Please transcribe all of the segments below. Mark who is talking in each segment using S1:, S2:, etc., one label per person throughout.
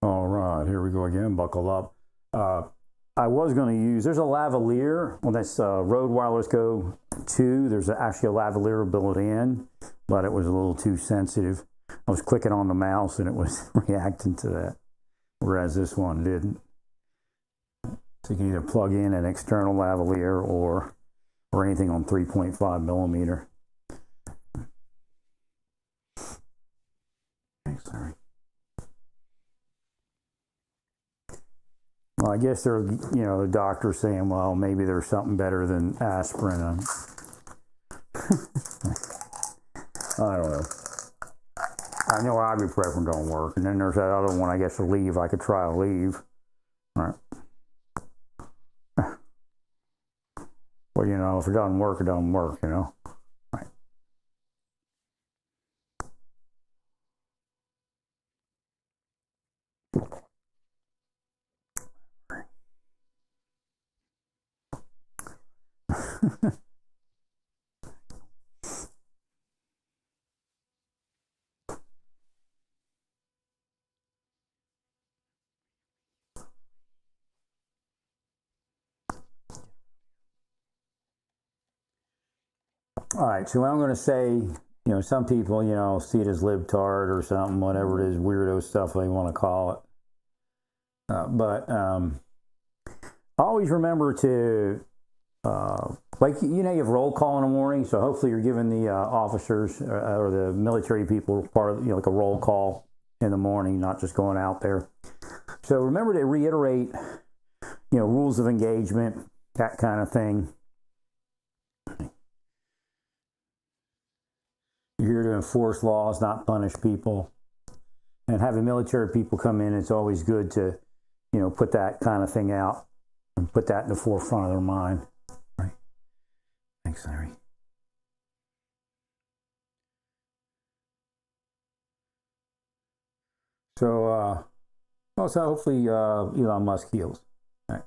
S1: All right, here we go again. Buckle up. I was going to use, there's a lavalier on this Rode Wireless Go 2. There's actually a lavalier built in, but it was a little too sensitive. I was clicking on the mouse and it was reacting to that, whereas this one didn't. So you can either plug in an external lavalier or anything on 3.5 millimeter. Sorry. Well, I guess they're, the doctor's saying, well, maybe there's something better than aspirin. I don't know. I know ibuprofen don't work. And then there's that other one, I guess, Aleve. I could try Aleve. All right. Well, if it doesn't work, it doesn't work, Right. All right, so what I'm going to say, some people, see it as libtard or something, whatever it is, weirdo stuff they want to call it. But always remember to, you have roll call in the morning, so hopefully you're giving the officers or the military people part of, like a roll call in the morning, not just going out there. So remember to reiterate, rules of engagement, that kind of thing. You're here to enforce laws, not punish people. And having military people come in, it's always good to, put that kind of thing out and put that in the forefront of their mind. Right. Thanks, Larry. So, also hopefully Elon Musk heals. Right.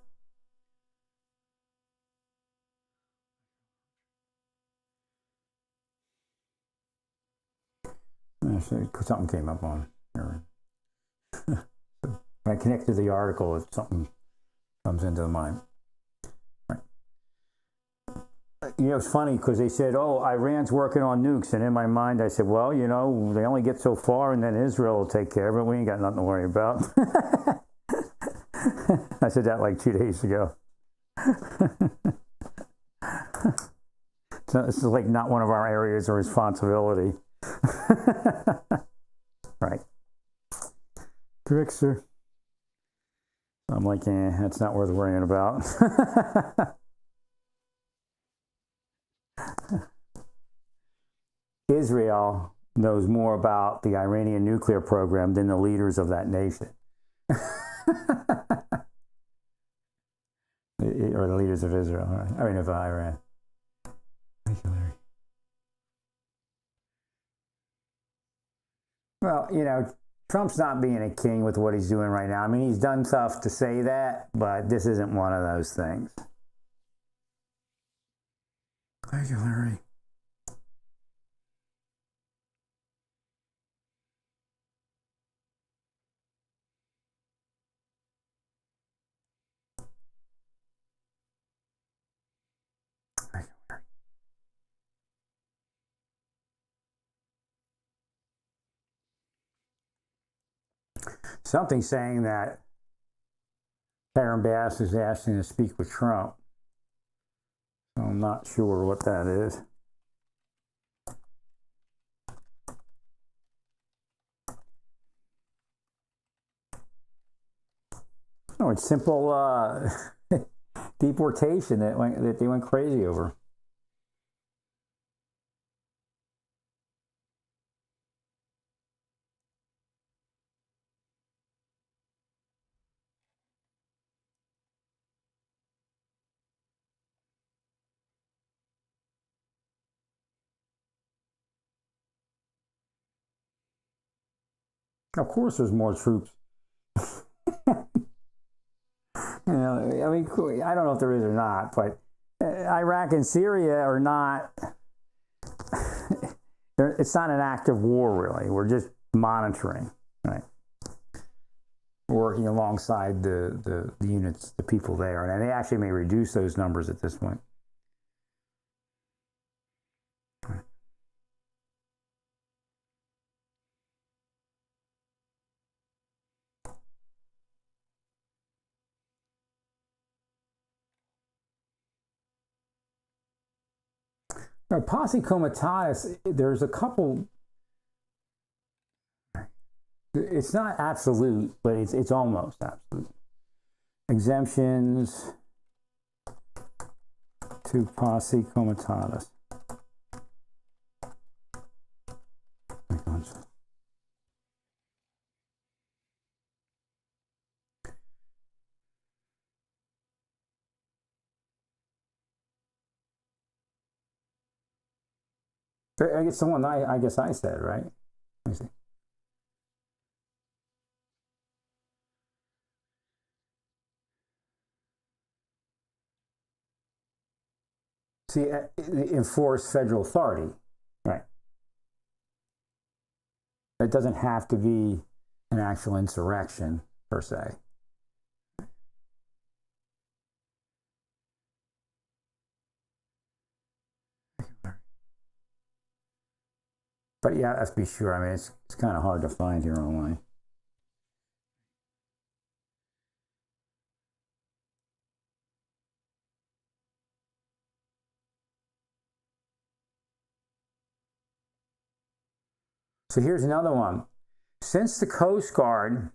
S1: Something came up on here. When I connect to the article, if something comes into the mind. Right. It's funny because they said, oh, Iran's working on nukes. And in my mind, I said, well, they only get so far and then Israel will take care of it. We ain't got nothing to worry about. I said that like 2 days ago. So this is like not one of our areas of responsibility. Right. Trickster. I'm like, that's not worth worrying about. Israel knows more about the Iranian nuclear program than the leaders of that nation. Or the leaders of Israel. Right? Of Iran. Thank you, Larry. Well, Trump's not being a king with what he's doing right now. I mean, he's done stuff to say that, but this isn't one of those things. Thank you, Larry. Thank you, Larry. Something saying that Karen Bass is asking to speak with Trump. So I'm not sure what that is. No, it's simple deportation that they went crazy over. Of course, there's more troops. I don't know if there is or not, but Iraq and Syria are not. It's not an active war, really. We're just monitoring, right? working alongside the units, the people there. And they actually may reduce those numbers at this point. Now, posse comitatus, there's a couple. It's not absolute, but it's almost absolute. Exemptions to posse comitatus. I guess the one I guess I said, right? Let me see. See, enforce federal authority, right? It doesn't have to be an actual insurrection per se. But yeah, let's be sure. I mean, it's kind of hard to find here online. So here's another one. Since the Coast Guard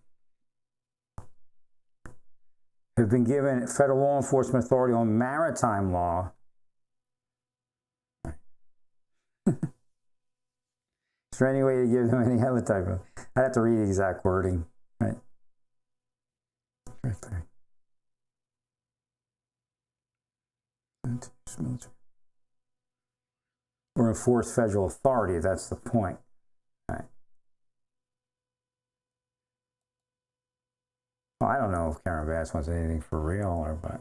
S1: have been given federal law enforcement authority on maritime law, is there any way to give them any other type of? I'd have to read the exact wording, right? Right there. Or enforce federal authority, that's the point. Right. Well, I don't know if Karen Bass wants anything for real or what.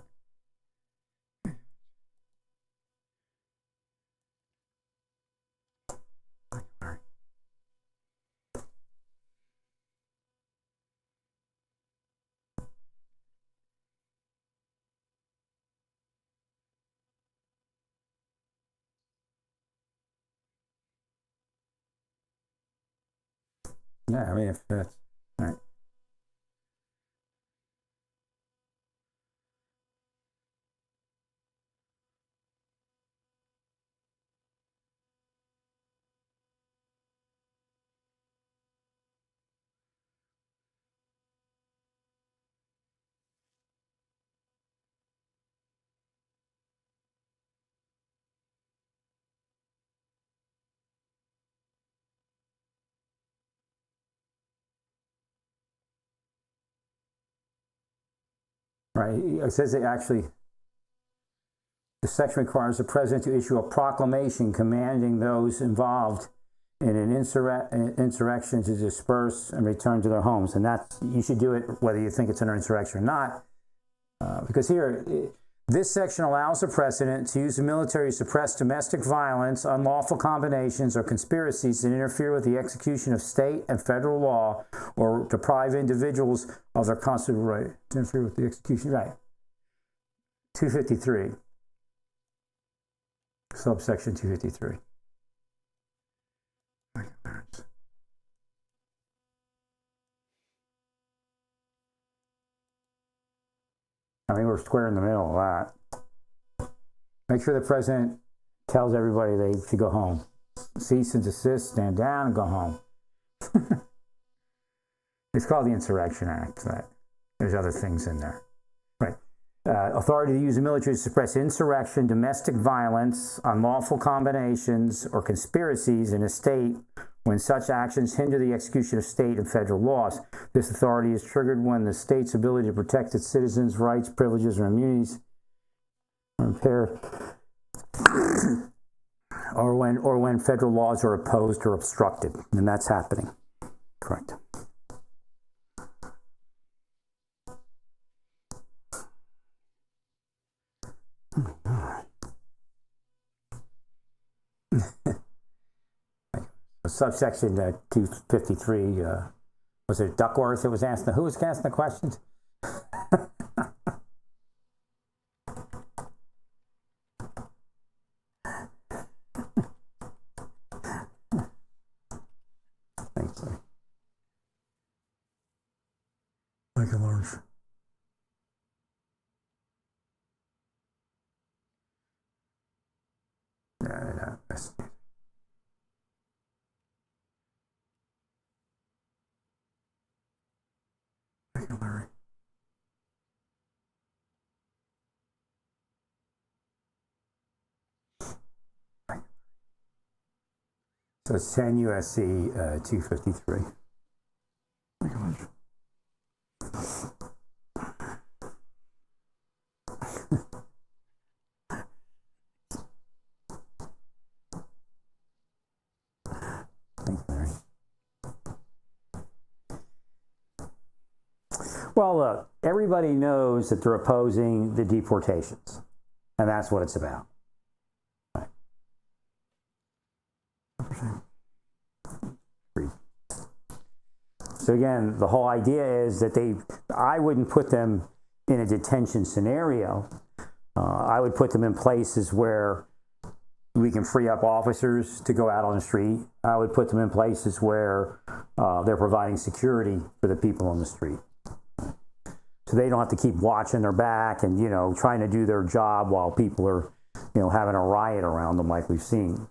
S1: Yeah, I mean, if that's right. Right. It says it actually, the section requires the president to issue a proclamation commanding those involved in an insurrection to disperse and return to their homes. And that's, you should do it whether you think it's an insurrection or not. Because here, this section allows the president to use the military to suppress domestic violence, unlawful combinations, or conspiracies that interfere with the execution of state and federal law or deprive individuals of their constitutional right to interfere with the execution. Right. 253. Subsection 253. I mean, we're square in the middle of that. Make sure the president tells everybody they should go home. Cease and desist, stand down, and go home. It's called the Insurrection Act. But there's other things in there. Right. Authority to use the military to suppress insurrection, domestic violence, unlawful combinations, or conspiracies in a state when such actions hinder the execution of state and federal laws. This authority is triggered when the state's ability to protect its citizens' rights, privileges, or immunities are impaired, or when federal laws are opposed or obstructed, and that's happening. Correct. Subsection 253 Was it Duckworth that was asking? Who was asking the questions? Thanks, sir. Thank you, Lawrence. No. Thank you, Larry. So it's 10 USC 253. Thank you, Lawrence. Well, look, everybody knows that they're opposing the deportations, and that's what it's about. Right. So again, the whole idea is that I wouldn't put them in a detention scenario. I would put them in places where we can free up officers to go out on the street. I would put them in places where they're providing security for the people on the street. So they don't have to keep watching their back and, trying to do their job while people are, having a riot around them like we've seen.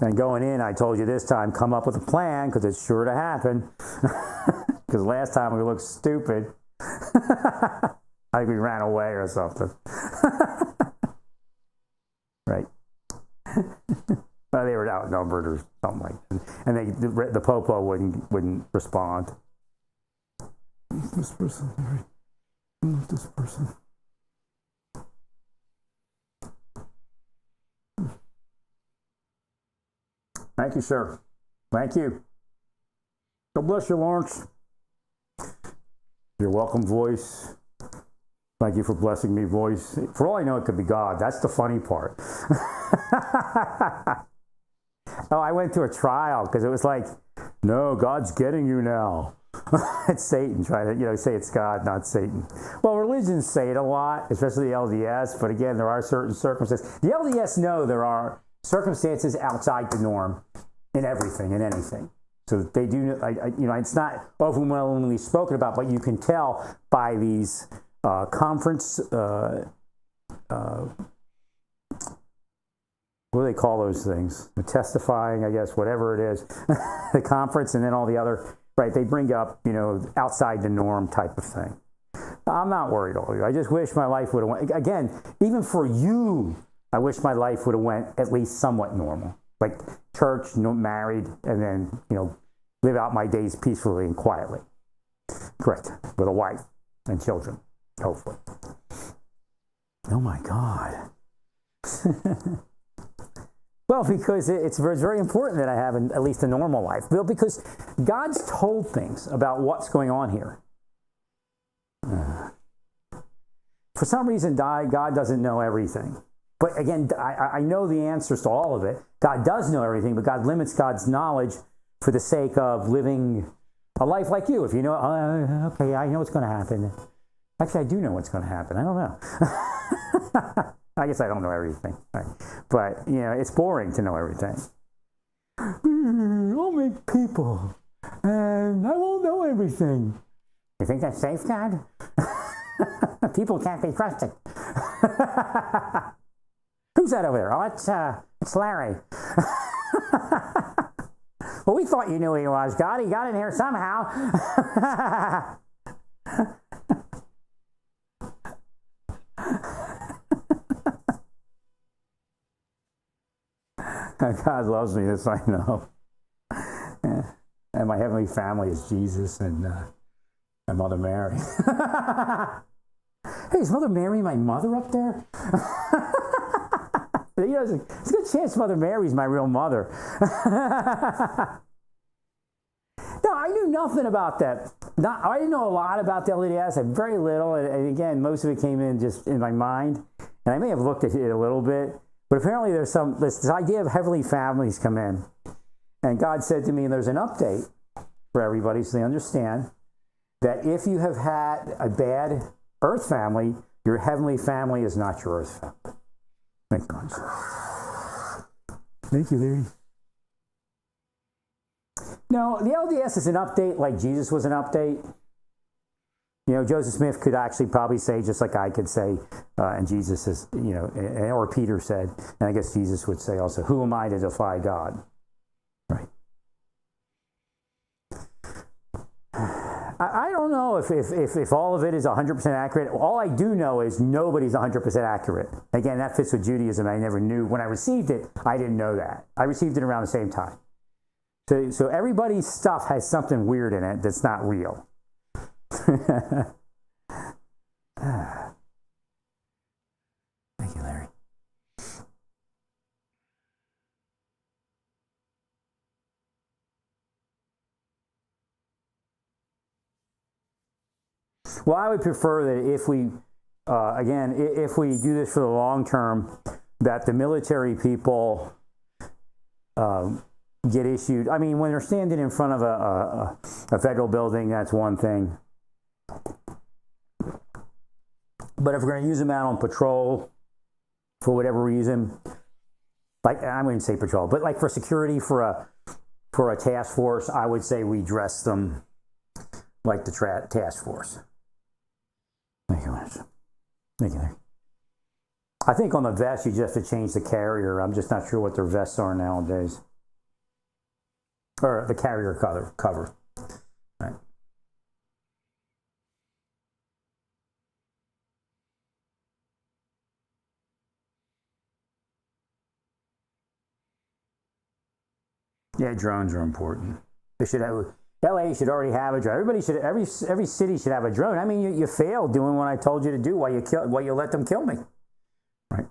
S1: And going in, I told you this time, come up with a plan because it's sure to happen. Because last time we looked stupid. Like we ran away or something. Right. Well, they were outnumbered or something like that. And the popo wouldn't respond. This person, Larry. Not this person. Thank you, sir. Thank you. God bless you, Lawrence. You're welcome, voice. Thank you for blessing me, voice. For all I know, it could be God. That's the funny part. Oh, I went to a trial because it was like, no, God's getting you now. It's Satan trying to, say it's God, not Satan. Well, religions say it a lot, especially the LDS. But again, there are certain circumstances. The LDS know there are circumstances outside the norm in everything and anything. So they do, it's not overwhelmingly spoken about, but you can tell by these conference, what do they call those things? The testifying, I guess, whatever it is, the conference, and then all the other, right? They bring up, outside the norm type of thing. I'm not worried all you. I just wish my life would have went, again, even for you, I wish my life would have went at least somewhat normal. Like church, married, and then, live out my days peacefully and quietly. Correct. With a wife and children, hopefully. Oh my God. Well, because it's very important that I have at least a normal life. Well, because God's told things about what's going on here. For some reason, God doesn't know everything. But again, I know the answers to all of it. God does know everything, but God limits God's knowledge for the sake of living a life like you. If you know, okay, I know what's going to happen. Actually, I do know what's going to happen. I don't know. I guess I don't know everything. Right? But, it's boring to know everything. I'll make people, and I won't know everything. You think that's safe, God? People can't be trusted. Who's that over there? Oh, it's Larry. Well, we thought you knew who he was, God. He got in here somehow. God loves me, this I know. And my heavenly family is Jesus and Mother Mary. Hey, is Mother Mary my mother up there? There's a good chance Mother Mary's my real mother. No, I knew nothing about that. I didn't know a lot about the LDS. I very little, and again, most of it came in just in my mind. And I may have looked at it a little bit, But apparently there's this idea of heavenly families come in. And God said to me, there's an update for everybody so they understand that if you have had a bad earth family, your heavenly family is not your earth family. Thank you. Thank you, Larry. No, the LDS is an update like Jesus was an update. You know, Joseph Smith could actually probably say, just like I could say, and Jesus is, you know, or Peter said, and I guess Jesus would say also, who am I to defy God? Right. I don't know if all of it is 100% accurate. All I do know is nobody's 100% accurate. Again, that fits with Judaism. I never knew. When I received it, I didn't know that. I received it around the same time. So everybody's stuff has something weird in it that's not real. Thank you, Larry. Well, I would prefer that if we, if we do this for the long term, that the military people get issued. I mean, when they're standing in front of a federal building, that's one thing. But if we're going to use them out on patrol for whatever reason, like I wouldn't say patrol, but like for security for a task force, I would say we dress them like the task force. Thank you, thank you. I think on the vest you just have to change the carrier. I'm just not sure what their vests are nowadays, or the carrier cover. Right. Yeah, drones are important. They should have. LA should already have a drone. Everybody should. Every city should have a drone. I mean, you failed doing what I told you to do. Why you let them kill me? Right.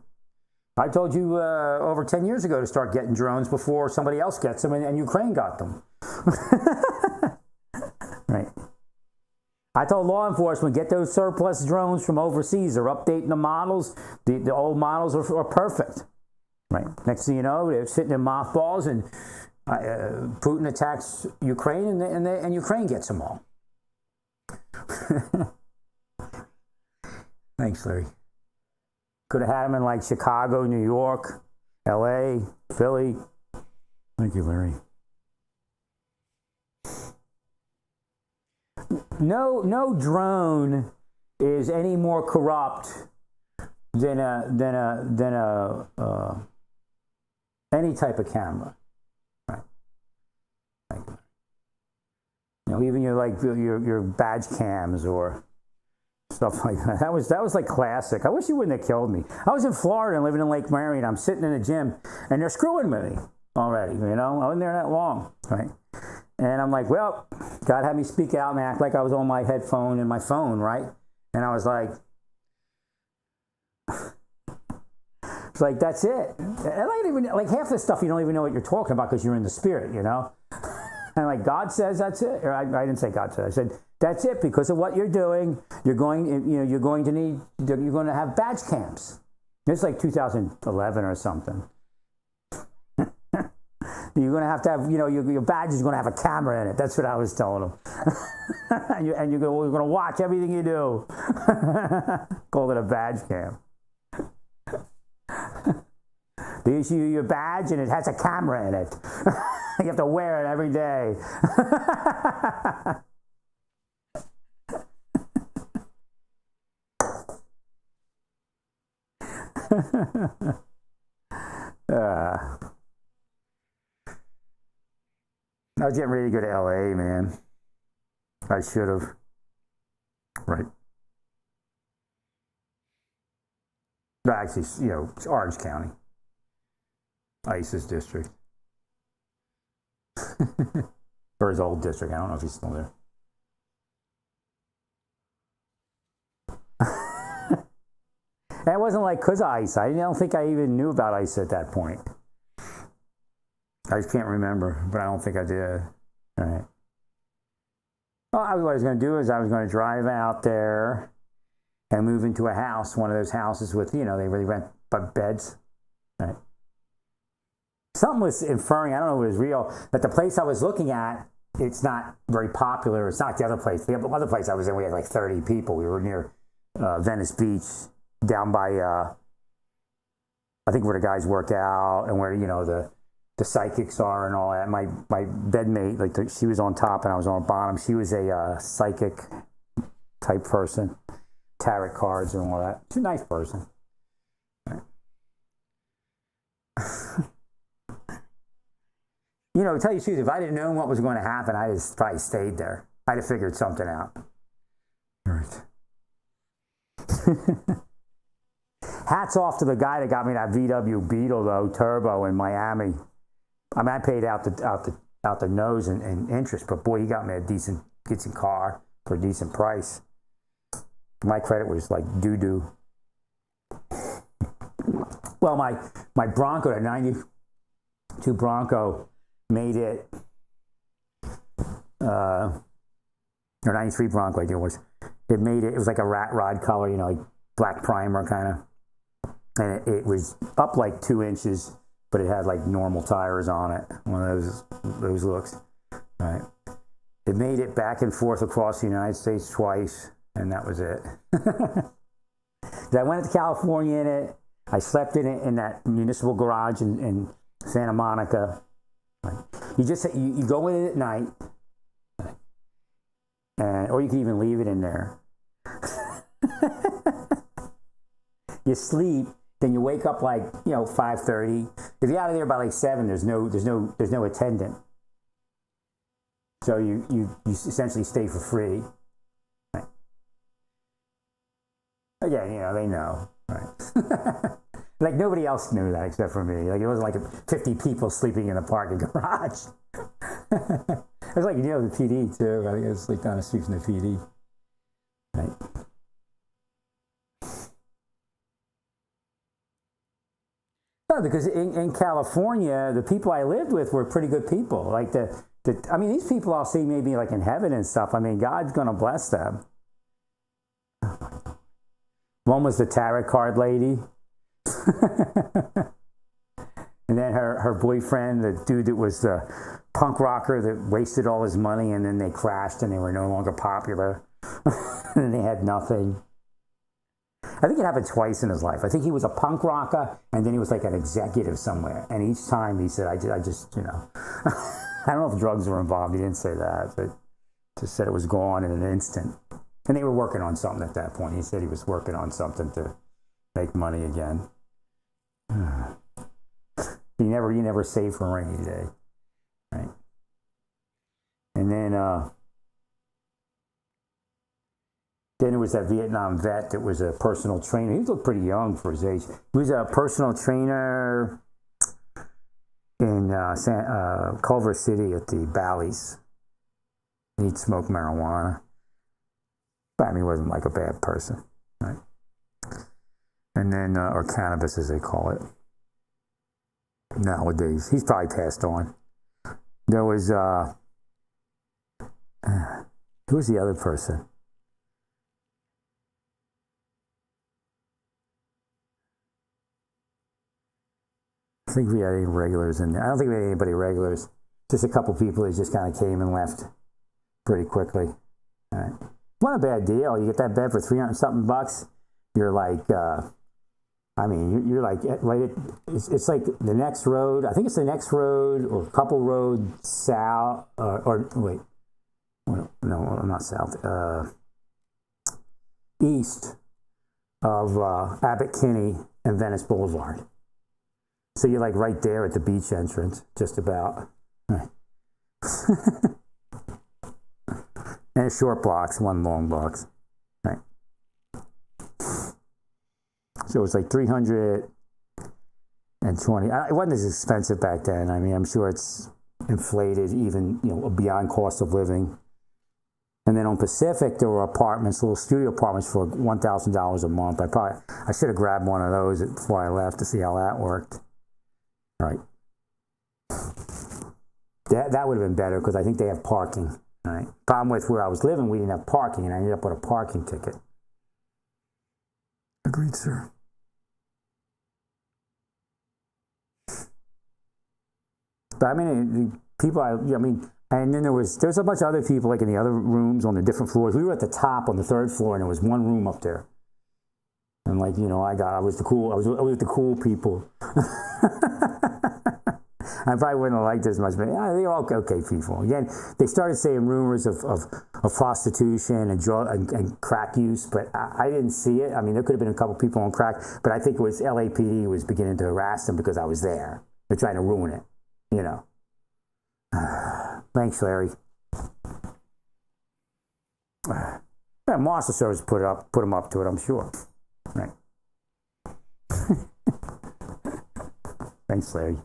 S1: I told you over 10 years ago to start getting drones before somebody else gets them, and Ukraine got them. Right. I told law enforcement, get those surplus drones from overseas. They're updating the models. The old models are perfect. Right. Next thing you know, they're sitting in mothballs, and Putin attacks Ukraine, and Ukraine gets them all. Thanks, Larry. Could have had them in like Chicago, New York, LA, Philly. Thank you, Larry. No drone is any more corrupt than any type of camera. You know, even your badge cams or stuff like that. That was like classic. I wish you wouldn't have killed me. I was in Florida and living in Lake Marion. I'm sitting in a gym and they're screwing with me already. You know, I wasn't there that long, right? And I'm like, well, God had me speak out and act like I was on my headphone and my phone, right? And I was like, it's like that's it. And I don't even like half the stuff you don't even know what you're talking about because you're in the spirit, you know. And like God says, that's it. Or I didn't say God said. I said that's it because of what you're doing. You're going to have badge cams. It's like 2011 or something. You're going to have, your badge is going to have a camera in it. That's what I was telling them. and you're going to watch everything you do. Call it a badge cam. They issue you your badge and it has a camera in it. You have to wear it every day. I was getting ready to go to LA, man. I should have. Right. But actually, it's Orange County. ISIS district. Or his old district. I don't know if he's still there. And it wasn't like because of ICE. I don't think I even knew about ICE at that point. I just can't remember, but I don't think I did. All right. Well, what I was going to do is I was going to drive out there and move into a house, one of those houses with, they really rent beds. Right. something was inferring, I don't know if it was real, that the place I was looking at, it's not very popular. It's not like the other place. The other place I was in, we had like 30 people. We were near Venice Beach, down by, I think where the guys work out and where, the psychics are and all that. My bedmate, she was on top and I was on the bottom. She was a psychic type person, tarot cards and all that. She's a nice person. To tell you the truth, if I didn't know what was going to happen, I'd have probably stayed there. I'd have figured something out. Right. Hats off to the guy that got me that VW Beetle, though, turbo in Miami. I mean, I paid out the nose and interest, but boy, he got me a decent car for a decent price. My credit was like doo-doo. Well, my Bronco, that 92 Bronco, made it, or 93 Bronco, I think it was. It was like a rat rod color, like black primer kind of. And it was up like 2 inches, but it had like normal tires on it. One of those looks. Right. It made it back and forth across the United States twice, and that was it. I went to California in it. I slept in it in that municipal garage in Santa Monica. You go in it at night, or you can even leave it in there. You sleep, then you wake up like 5:30. If you're out of there by like 7, there's no attendant. So you essentially stay for free. Right. Again, they know, right? Like nobody else knew that except for me. Like it wasn't like 50 people sleeping in the parking garage. It was like the PD too. I think it was like down the street from the PD. Right. No, because in California, the people I lived with were pretty good people. Like these people I'll see maybe like in heaven and stuff. I mean, God's gonna bless them. One was the tarot card lady. And then her boyfriend, the dude that was the punk rocker that wasted all his money, and then they crashed and they were no longer popular. And they had nothing. I think it happened twice in his life. I think he was a punk rocker, and then he was like an executive somewhere. And each time he said, I just I don't know if drugs were involved. He didn't say that, but just said it was gone in an instant. And they were working on something at that point. He said he was working on something to make money again. You never save for a rainy day, right? And then there was that Vietnam vet that was a personal trainer. He looked pretty young for his age. He was a personal trainer in Culver City at the Bally's. He'd smoke marijuana. But I mean, he wasn't like a bad person, right? And then, or cannabis as they call it nowadays. He's probably passed on. There was, who was the other person? I think we had any regulars in there. I don't think we had anybody regulars. Just a couple people who just kind of came and left pretty quickly. All right. Not a bad deal. You get that bed for $300-something bucks. You're like, you're like right at, it's like the next road. I think it's the next road or a couple roads south, not south, east of Abbott Kinney and Venice Boulevard. So you're like right there at the beach entrance, just about. Right. And short blocks, one long blocks. Right. So it's like 320. It wasn't as expensive back then. I mean, I'm sure it's inflated even, beyond cost of living. And then on Pacific, there were apartments, little studio apartments for $1,000 a month. I should have grabbed one of those before I left to see how that worked. Right. That would have been better because I think they have parking. All right. Problem with where I was living, we didn't have parking, and I ended up with a parking ticket. Agreed, sir. But I mean, the people, I mean, and then there's a bunch of other people like in the other rooms on the different floors. We were at the top on the 3rd floor, and there was one room up there. And like, you know, I was with the cool people. I probably wouldn't have liked it as much, but yeah, they're all okay people. Again, they started saying rumors of prostitution and drug and crack use, but I didn't see it. I mean, there could have been a couple people on crack, but I think it was LAPD was beginning to harass them because I was there. They're trying to ruin it, you know. Thanks, Larry. Yeah, Monster Service put them up to it, I'm sure. Right. Thanks, Larry.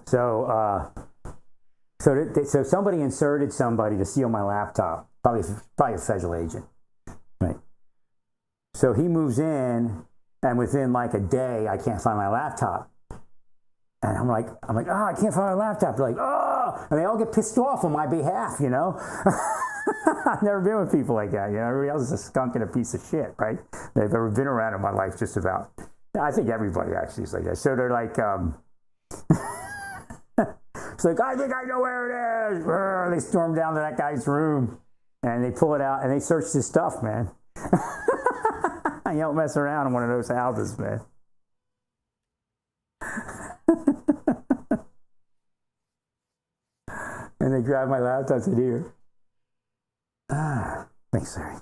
S1: So, so somebody inserted somebody to steal my laptop. Probably a federal agent, right? So he moves in, and within like a day, I can't find my laptop. And I'm like, oh, I can't find my laptop. They're like, oh, and they all get pissed off on my behalf, you know. I've never been with people like that, you know. Everybody else is a skunk and a piece of shit, right? They've ever been around in my life, just about. I think everybody actually is like that. So they're like, it's like, I think I know where it is. They storm down to that guy's room, and they pull it out, and they search his stuff, man. You don't mess around in one of those houses, man. And they grab my laptop in here. Thanks, sorry.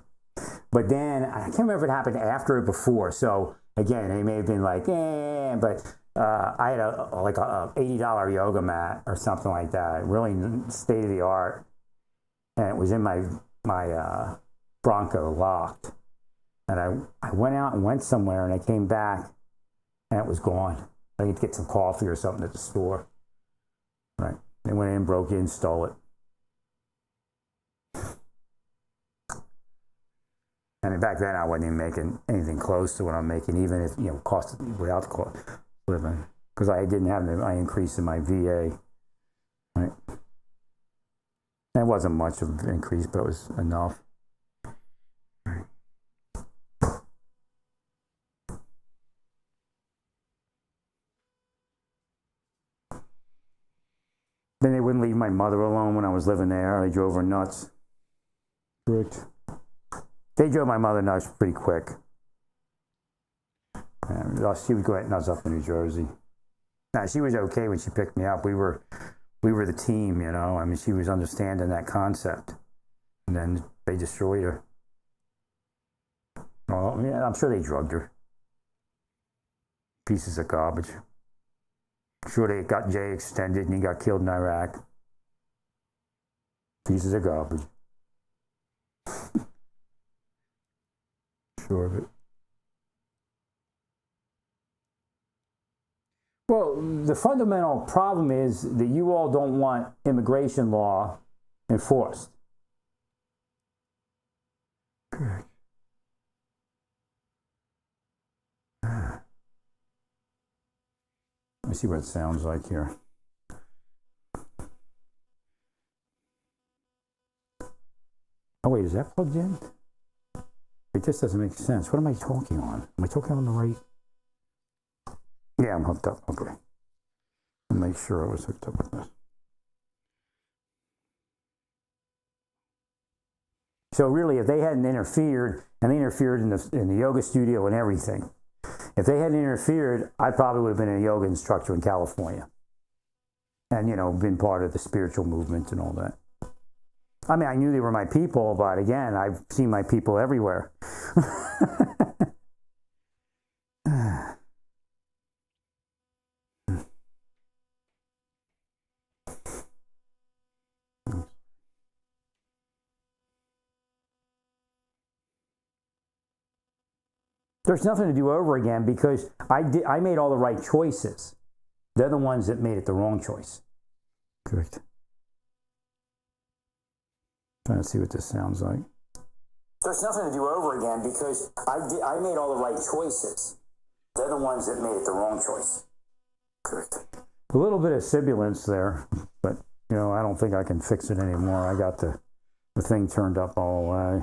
S1: But then, I can't remember if it happened after or before. So, again, they may have been like, but I had a $80 yoga mat or something like that. Really state of the art. And it was in my Bronco locked. And I went out and went somewhere, and I came back, and it was gone. I need to get some coffee or something at the store. Right. They went in, broke in, stole it. And back then, I wasn't even making anything close to what I'm making, even if, you know, cost without the cost of living, because I didn't have my increase in my VA. Right. And it wasn't much of an increase, but it was enough. Right. Then they wouldn't leave my mother alone when I was living there. They drove her nuts. Correct. They drove my mother nuts pretty quick. She was going nuts up in New Jersey. Now, she was okay when she picked me up. We were the team, you know. I mean, she was understanding that concept. And then they destroyed her. Well, yeah, I'm sure they drugged her. Pieces of garbage. Sure, they got Jay extended and he got killed in Iraq. Pieces of garbage. Sure of it. Well, the fundamental problem is that you all don't want immigration law enforced. Correct. Let me see what it sounds like here. Oh, wait, is that plugged in? It just doesn't make sense. What am I talking on? Am I talking on the right? Yeah, I'm hooked up. Okay. I'll make sure I was hooked up with this. So really, if they hadn't interfered, and they interfered in the yoga studio and everything, if they hadn't interfered, I probably would have been a yoga instructor in California. And, you know, been part of the spiritual movement and all that. I mean, I knew they were my people, but again, I've seen my people everywhere. There's nothing to do over again because I made all the right choices. They're the ones that made it the wrong choice. Correct. Trying to see what this sounds like. There's nothing to do over again because I made all the right choices. They're the ones that made it the wrong choice. Correct. A little bit of sibilance there, but you know, I don't think I can fix it anymore. I got the thing turned up all the way.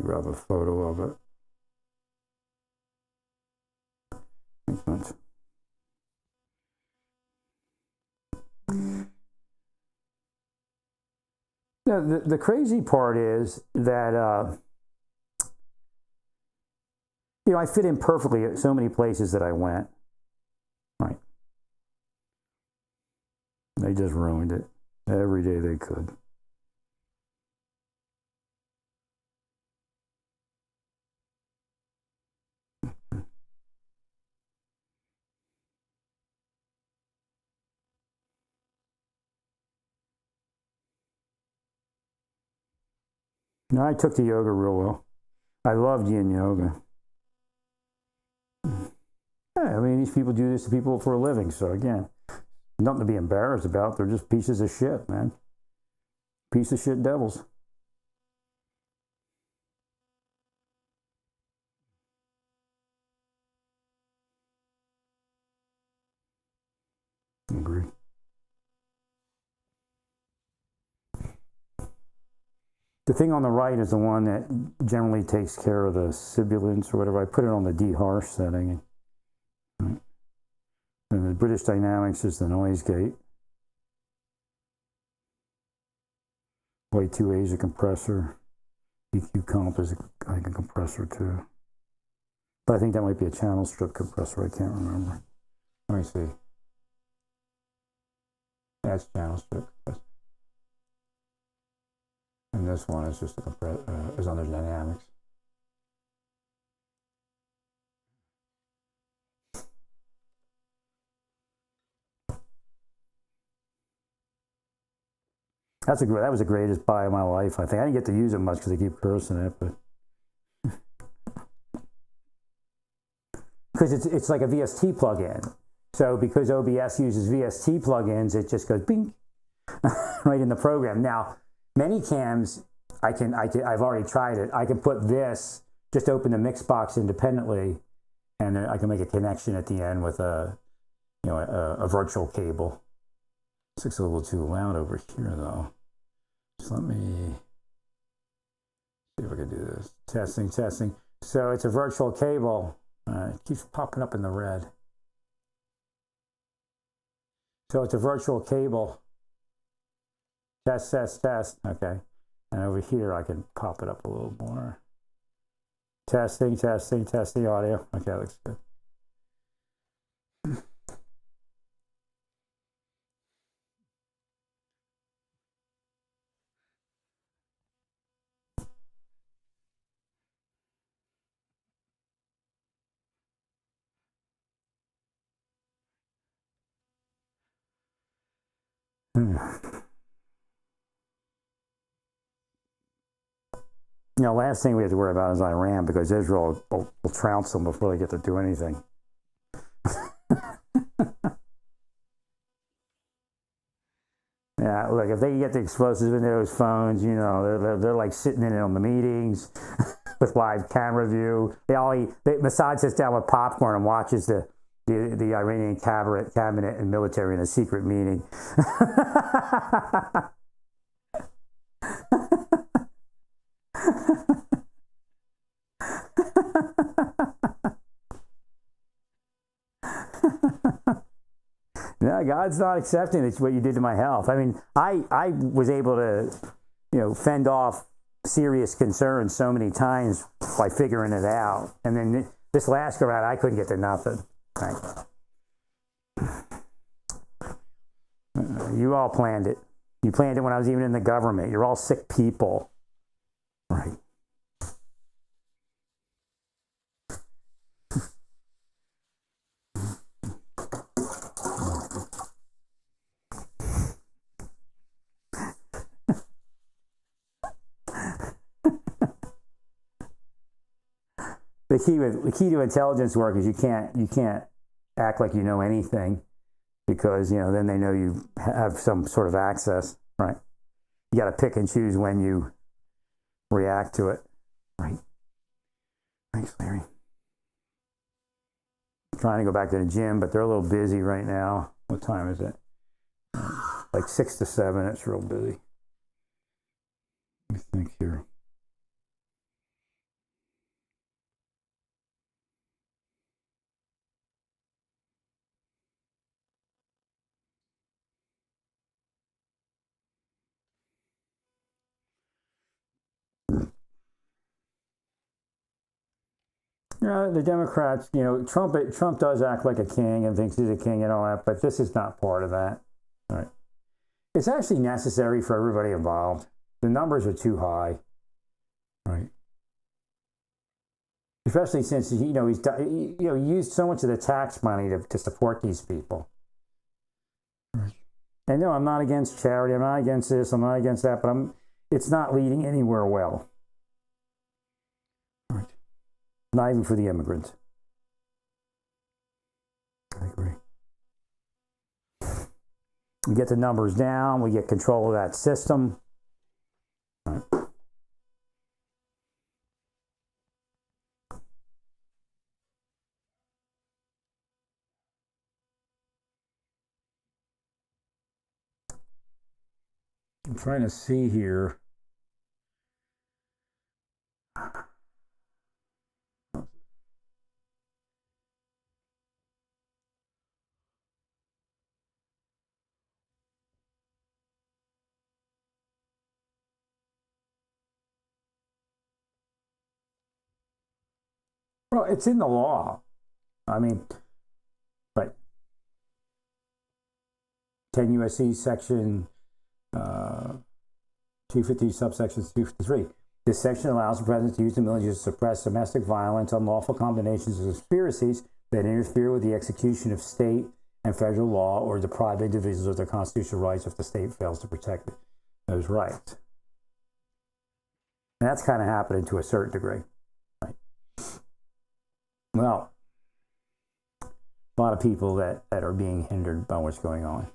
S1: grab a photo of it. Makes sense. The crazy part is that, I fit in perfectly at so many places that I went. Right. They just ruined it every day they could. No, I took to yoga real well. I loved yin yoga. Yeah, I mean, these people do this to people for a living. So again, nothing to be embarrassed about. They're just pieces of shit, man. Piece of shit devils. I agree. The thing on the right is the one that generally takes care of the sibilants or whatever. I put it on the de-harsh setting. Right. And the British Dynamics is the noise gate. Y2A is a compressor. EQ comp is like a compressor too. But I think that might be a channel strip compressor. I can't remember. Let me see. That's channel strip compressor. And this one is just a is under dynamics. That was the greatest buy of my life. I think I didn't get to use it much because I keep cursing it, but because it's like a VST plugin. So because OBS uses VST plugins, it just goes bing right in the program. Now, many cams, I've already tried it. I can put this, just open the mix box independently, and I can make a connection at the end with a virtual cable. It's a little too loud over here, though. So let me see if I can do this. Testing. So it's a virtual cable. It keeps popping up in the red. So it's a virtual cable. Test. Okay. And over here, I can pop it up a little more. Testing audio. Okay, that looks good. Last thing we have to worry about is Iran, because Israel will trounce them before they get to do anything. Yeah, look, if they get the explosives in those phones, they're like sitting in it on the meetings with live camera view. Mossad sits down with popcorn and watches the Iranian cabinet and military in a secret meeting. No, God's not accepting it's what you did to my health. I mean, I was able to, fend off serious concerns so many times by figuring it out. And then this last go round, I couldn't get to nothing. Right. You all planned it. You planned it when I was even in the government. You're all sick people. Right. The key to intelligence work is you can't act like you know anything, because then they know you have some sort of access, right? You got to pick and choose when you react to it, right? Thanks, Larry. I'm trying to go back to the gym, but they're a little busy right now. What time is it? Like 6 to 7. It's real busy. Let me think here. You know, the Democrats, you know, Trump does act like a king and thinks he's a king and all that, but this is not part of that. All right. It's actually necessary for everybody involved. The numbers are too high. Right. Especially since, you know, he used so much of the tax money to support these people. Right. And no, I'm not against charity. I'm not against this. I'm not against that. But it's not leading anywhere well. Right. Not even for the immigrants. I agree. We get the numbers down. We get control of that system. Right. I'm trying to see here. Well, it's in the law. I mean, right. 10 U.S.C. section 250 subsection 253. This section allows the president to use the military to suppress domestic violence, unlawful combinations of conspiracies that interfere with the execution of state and federal law or deprive individuals of their constitutional rights if the state fails to protect those rights. And that's kind of happening to a certain degree. Right? Well, a lot of people that are being hindered by what's going on.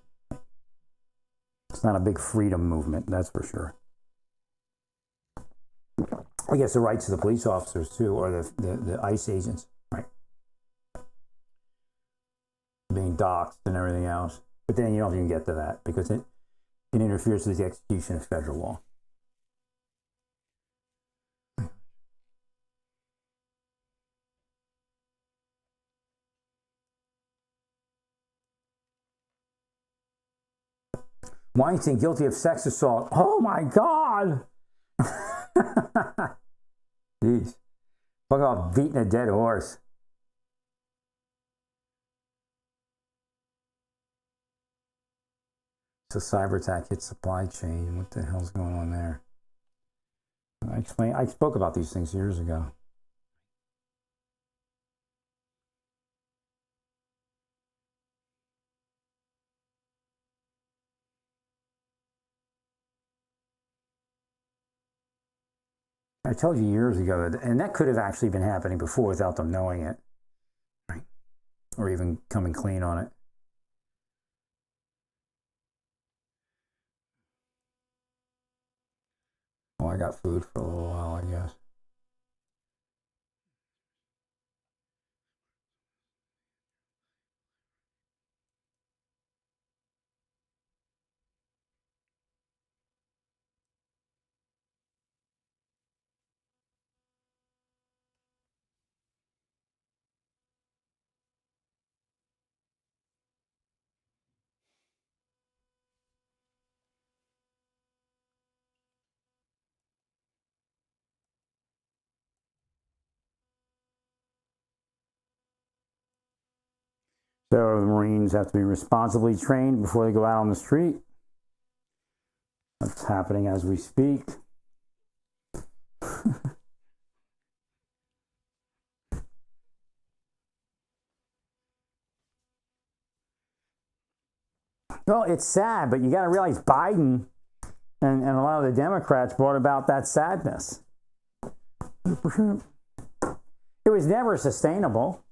S1: It's not a big freedom movement, that's for sure. I guess the rights of the police officers too, or the ICE agents, right? Being doxxed and everything else. But then you don't even get to that because it interferes with the execution of federal law. Weinstein guilty of sex assault. Oh my God! Jeez. Talk about beating a dead horse. So cyber attack hit supply chain. What the hell's going on there? I spoke about these things years ago. I told you years ago, and that could have actually been happening before without them knowing it, right? Or even coming clean on it. Well, I got food for a little while, I guess. So the Marines have to be responsibly trained before they go out on the street. That's happening as we speak. Well, it's sad, but you got to realize Biden and a lot of the Democrats brought about that sadness. It was never sustainable.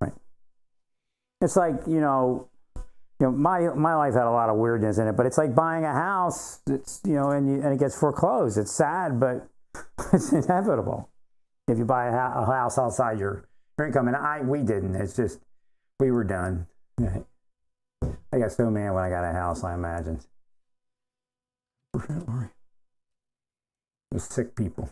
S1: Right. It's like, my life had a lot of weirdness in it, but it's like buying a house. It's and it gets foreclosed. It's sad, but it's inevitable. If you buy a house outside your income, and we didn't. It's just we were done. I got so mad when I got a house. I imagined. The sick people.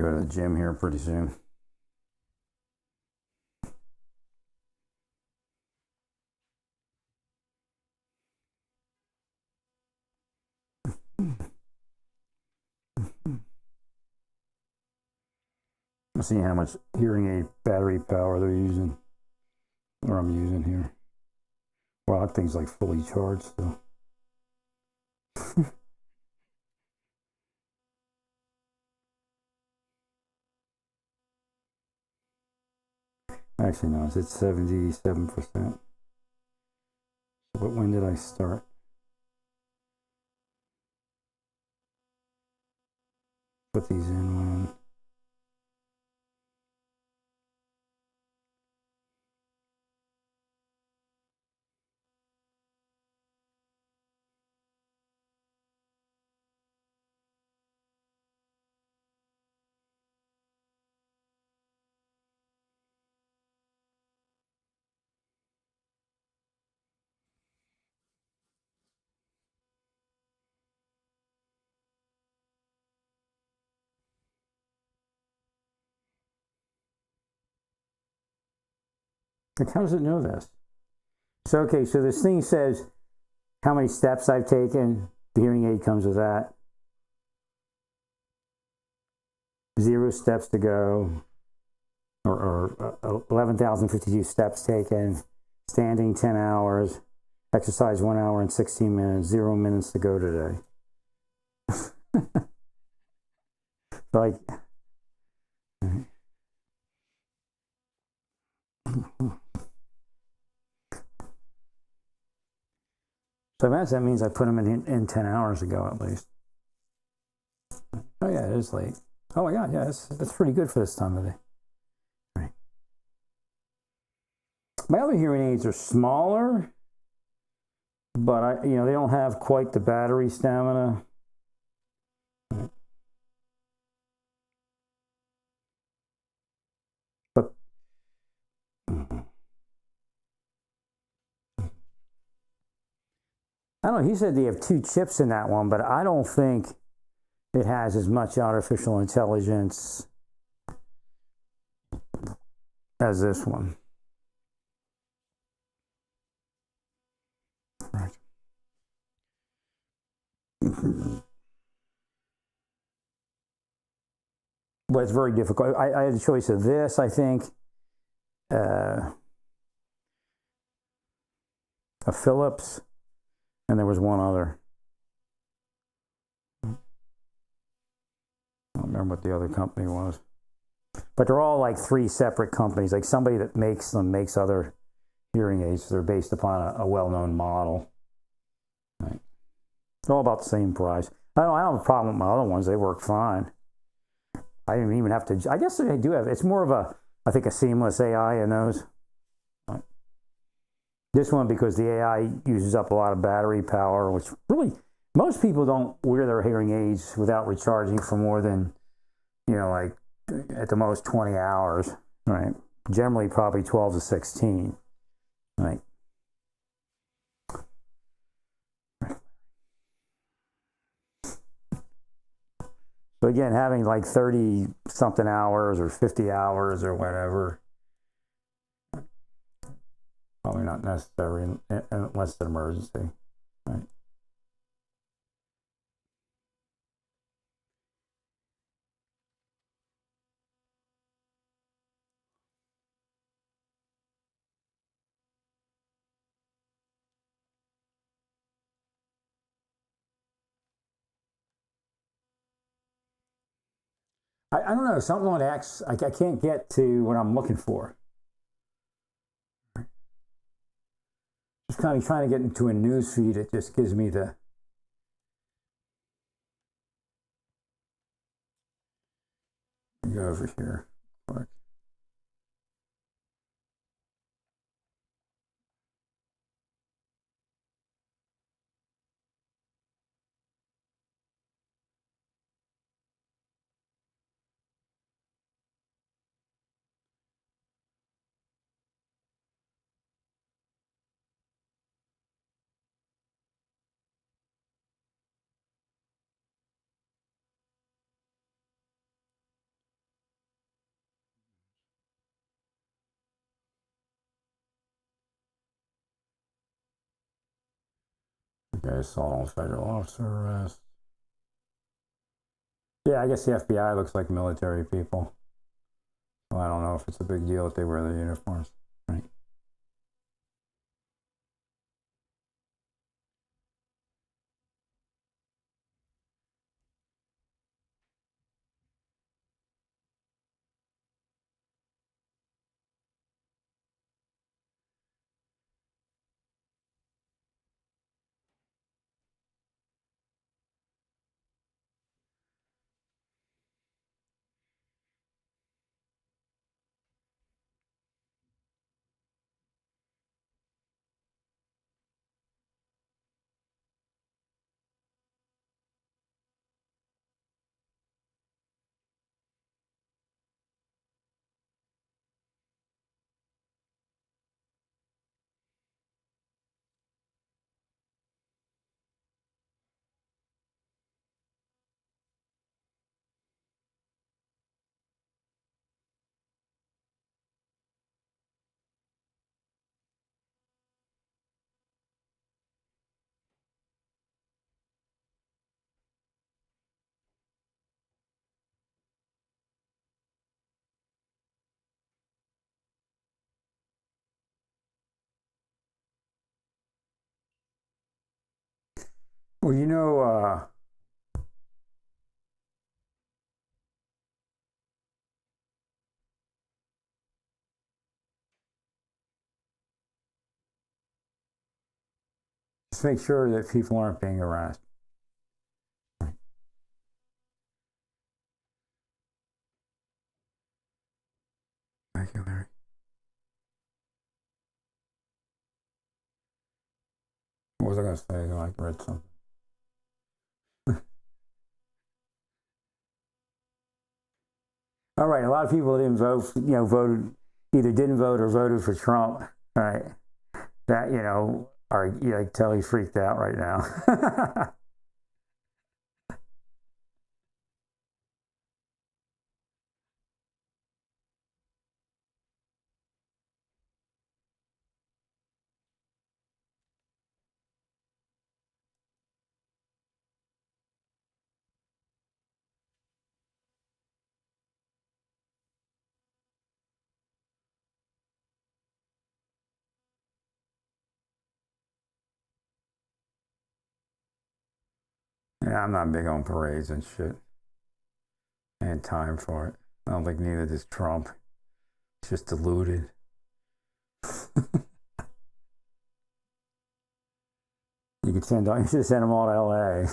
S1: go to the gym here pretty soon. Let's see how much hearing aid battery power they're using, or I'm using here. Well, that thing's like fully charged still. Actually, no, it's at 77%. But when did I start? Put these in when? Like, how does it know this? So, okay, so this thing says how many steps I've taken. The hearing aid comes with that. 0 steps to go, or 11,052 steps taken, standing 10 hours, exercise 1 hour and 16 minutes, 0 minutes to go today. Like, so that means I put them in 10 hours ago at least. Oh yeah, it is late. Oh my God, yeah, that's pretty good for this time of day. Right. My other hearing aids are smaller, but they don't have quite the battery stamina. Right. But I don't know. He said they have 2 chips in that one, but I don't think it has as much artificial intelligence as this one. Right. But it's very difficult. I had a choice of this, I think, a Philips, and there was one other. I don't remember what the other company was. But they're all like 3 separate companies. Like somebody that makes them makes other hearing aids. They're based upon a well-known model. Right. It's all about the same price. I don't have a problem with my other ones. They work fine. I didn't even have to. I guess they do have. It's more of I think, a seamless AI in those. Right. This one, because the AI uses up a lot of battery power, which really, most people don't wear their hearing aids without recharging for more than, like at the most 20 hours, right? Generally, probably 12 to 16, right? So again, having like 30 something hours or 50 hours or whatever, probably not necessary unless it's an emergency, right? I don't know, something on X, I can't get to what I'm looking for. Just kind of trying to get into a news feed. It just gives me the go over here. Okay, assault on federal officer arrest. Yeah, I guess the FBI looks like military people. Well, I don't know if it's a big deal if they wear their uniforms. Right. Well, just make sure that people aren't being harassed. Thank you, Larry. What was I going to say? I read something. All right, a lot of people didn't vote. Voted either didn't vote or voted for Trump. All right, that are totally freaked out right now. Yeah, I'm not big on parades and shit. I had time for it. I don't think neither does Trump. It's just deluded. You should send them all to LA.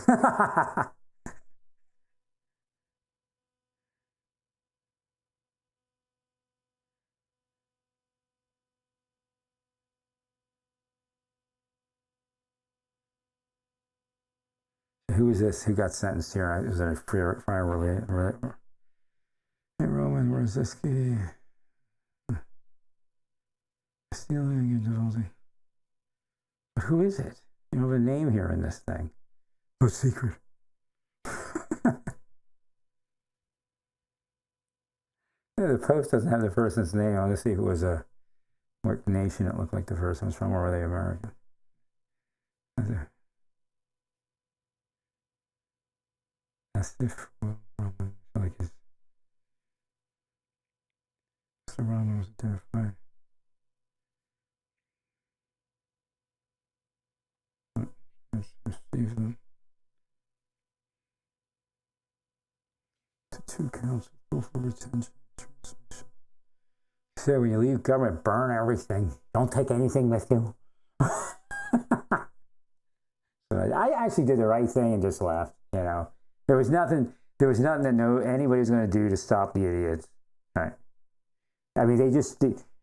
S1: Who is this? Who got sentenced here? Is it a prior Roman Rosinski? Stealing and divulging. But who is it? You don't have a name here in this thing. Oh, secret. Yeah, the post doesn't have the person's name. I'll just see if it was what nation it looked like the person was from, or were they American? As if Roman, like his Mr. Roman was identified. Receive them to 2 counts for retention. Transmission. So when you leave government, burn everything. Don't take anything with you. So I actually did the right thing and just left. There was nothing. There was nothing that anybody was going to do to stop the idiots. Right. I mean,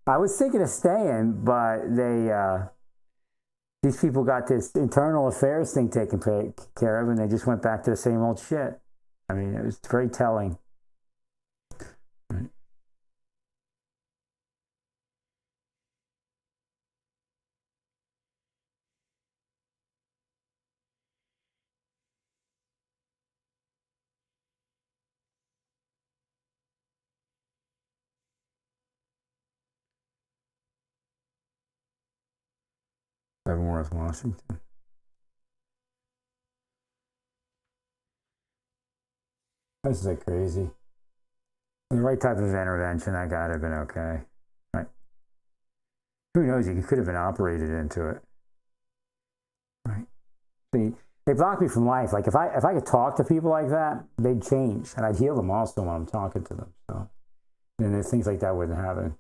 S1: I was thinking of staying, but these people got this internal affairs thing taken care of, and they just went back to the same old shit. I mean, it was very telling. Right. Leavenworth, Washington. This is like crazy. The right type of intervention, that guy would have been okay. Right? Who knows? He could have been operated into it. Right? See, they block me from life. Like if I could talk to people like that, they'd change, and I'd heal them also when I'm talking to them. So, and things like that wouldn't happen.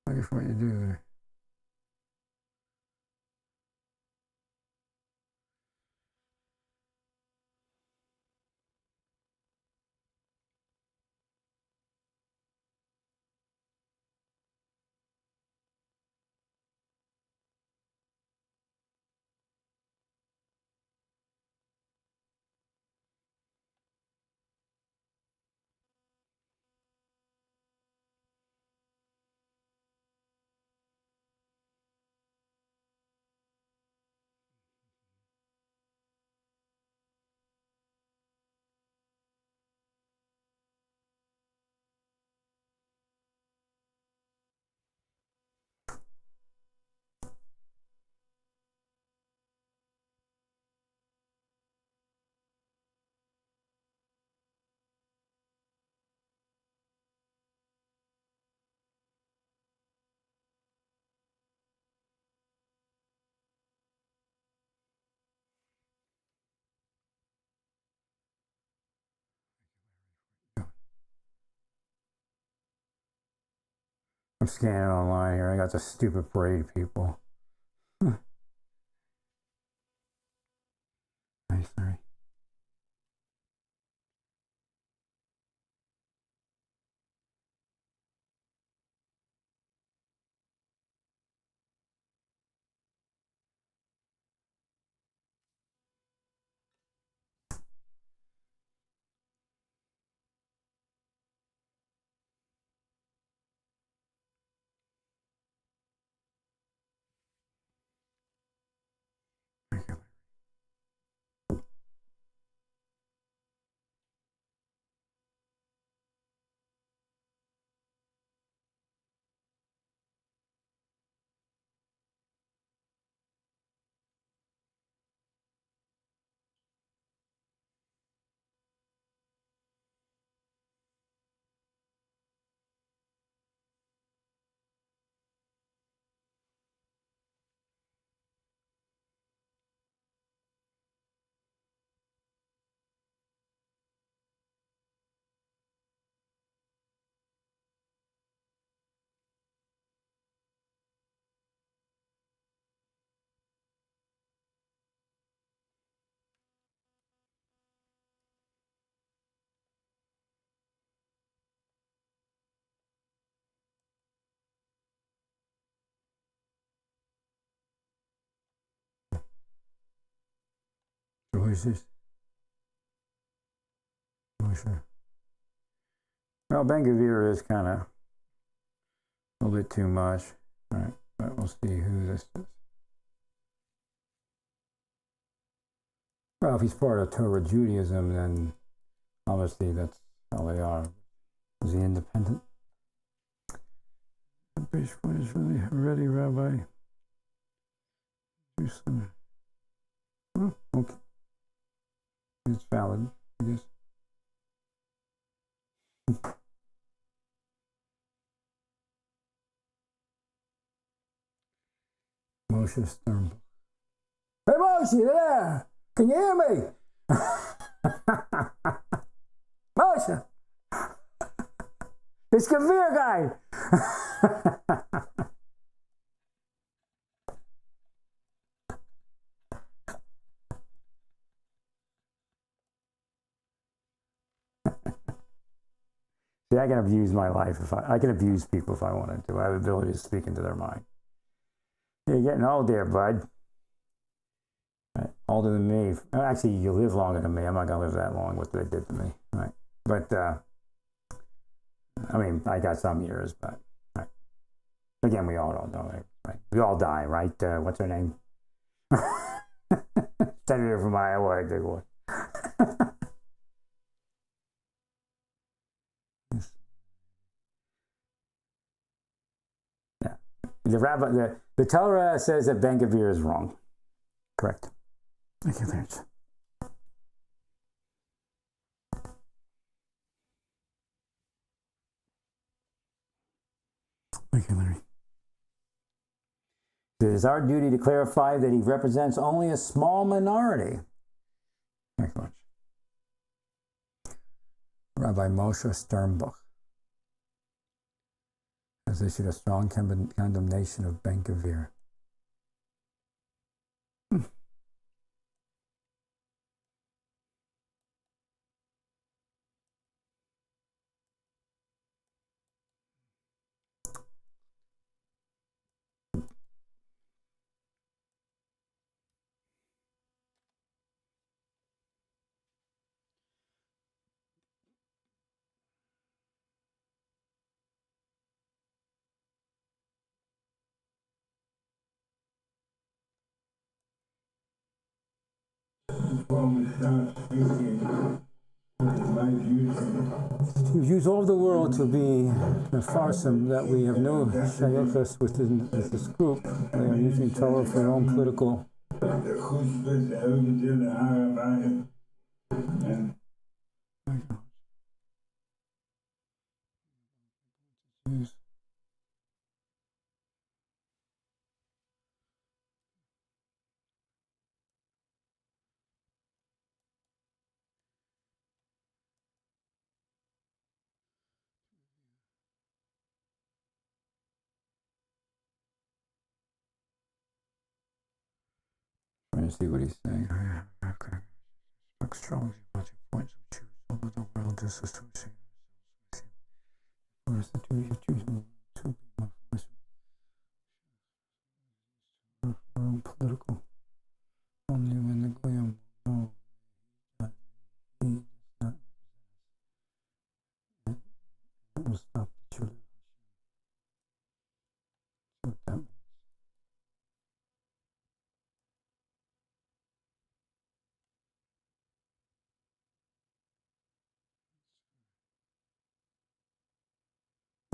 S1: Look at what you do there. I'm scanning online here. I got the stupid parade people. Nice, sorry. Moses. Moshe. Well, Ben Gvir is kind of a little bit too much. All right, but we'll see who this is. Well, if he's part of Torah Judaism, then obviously that's how they are. Is he independent? Page 4 is really ready, Rabbi. Oh, okay. It's valid, I guess. Moshe Stern. Hey, Moshe, there! Can you hear me? Moshe! It's Gvir guy! See, I can abuse my life if I can abuse people if I wanted to. I have the ability to speak into their mind. You're getting old there, bud. Right. Older than me. Actually, you live longer than me. I'm not going to live that long, what they did to me. Right. But, I mean, I got some years, but, right. Again, we all don't know, right? We all die, right? What's her name? Senator from Iowa, big one. Yeah. The Torah says that Ben Gvir is wrong. Correct. Thank you, thanks. Thank you, Larry. It is our duty to clarify that he represents only a small minority. Thanks much. Rabbi Moshe Sternbuch has issued a strong condemnation of Ben Gvir. To use all of the world to be a farsum that we have no shayachas within this group. They are using Torah for their own political. Trying to see what he's saying. Okay. Strong points of choose all of the world disassociated. Or is the duty of choosing to be my voice for political? Only when the Goyim know that he does not represent. It will stop the children. So that means.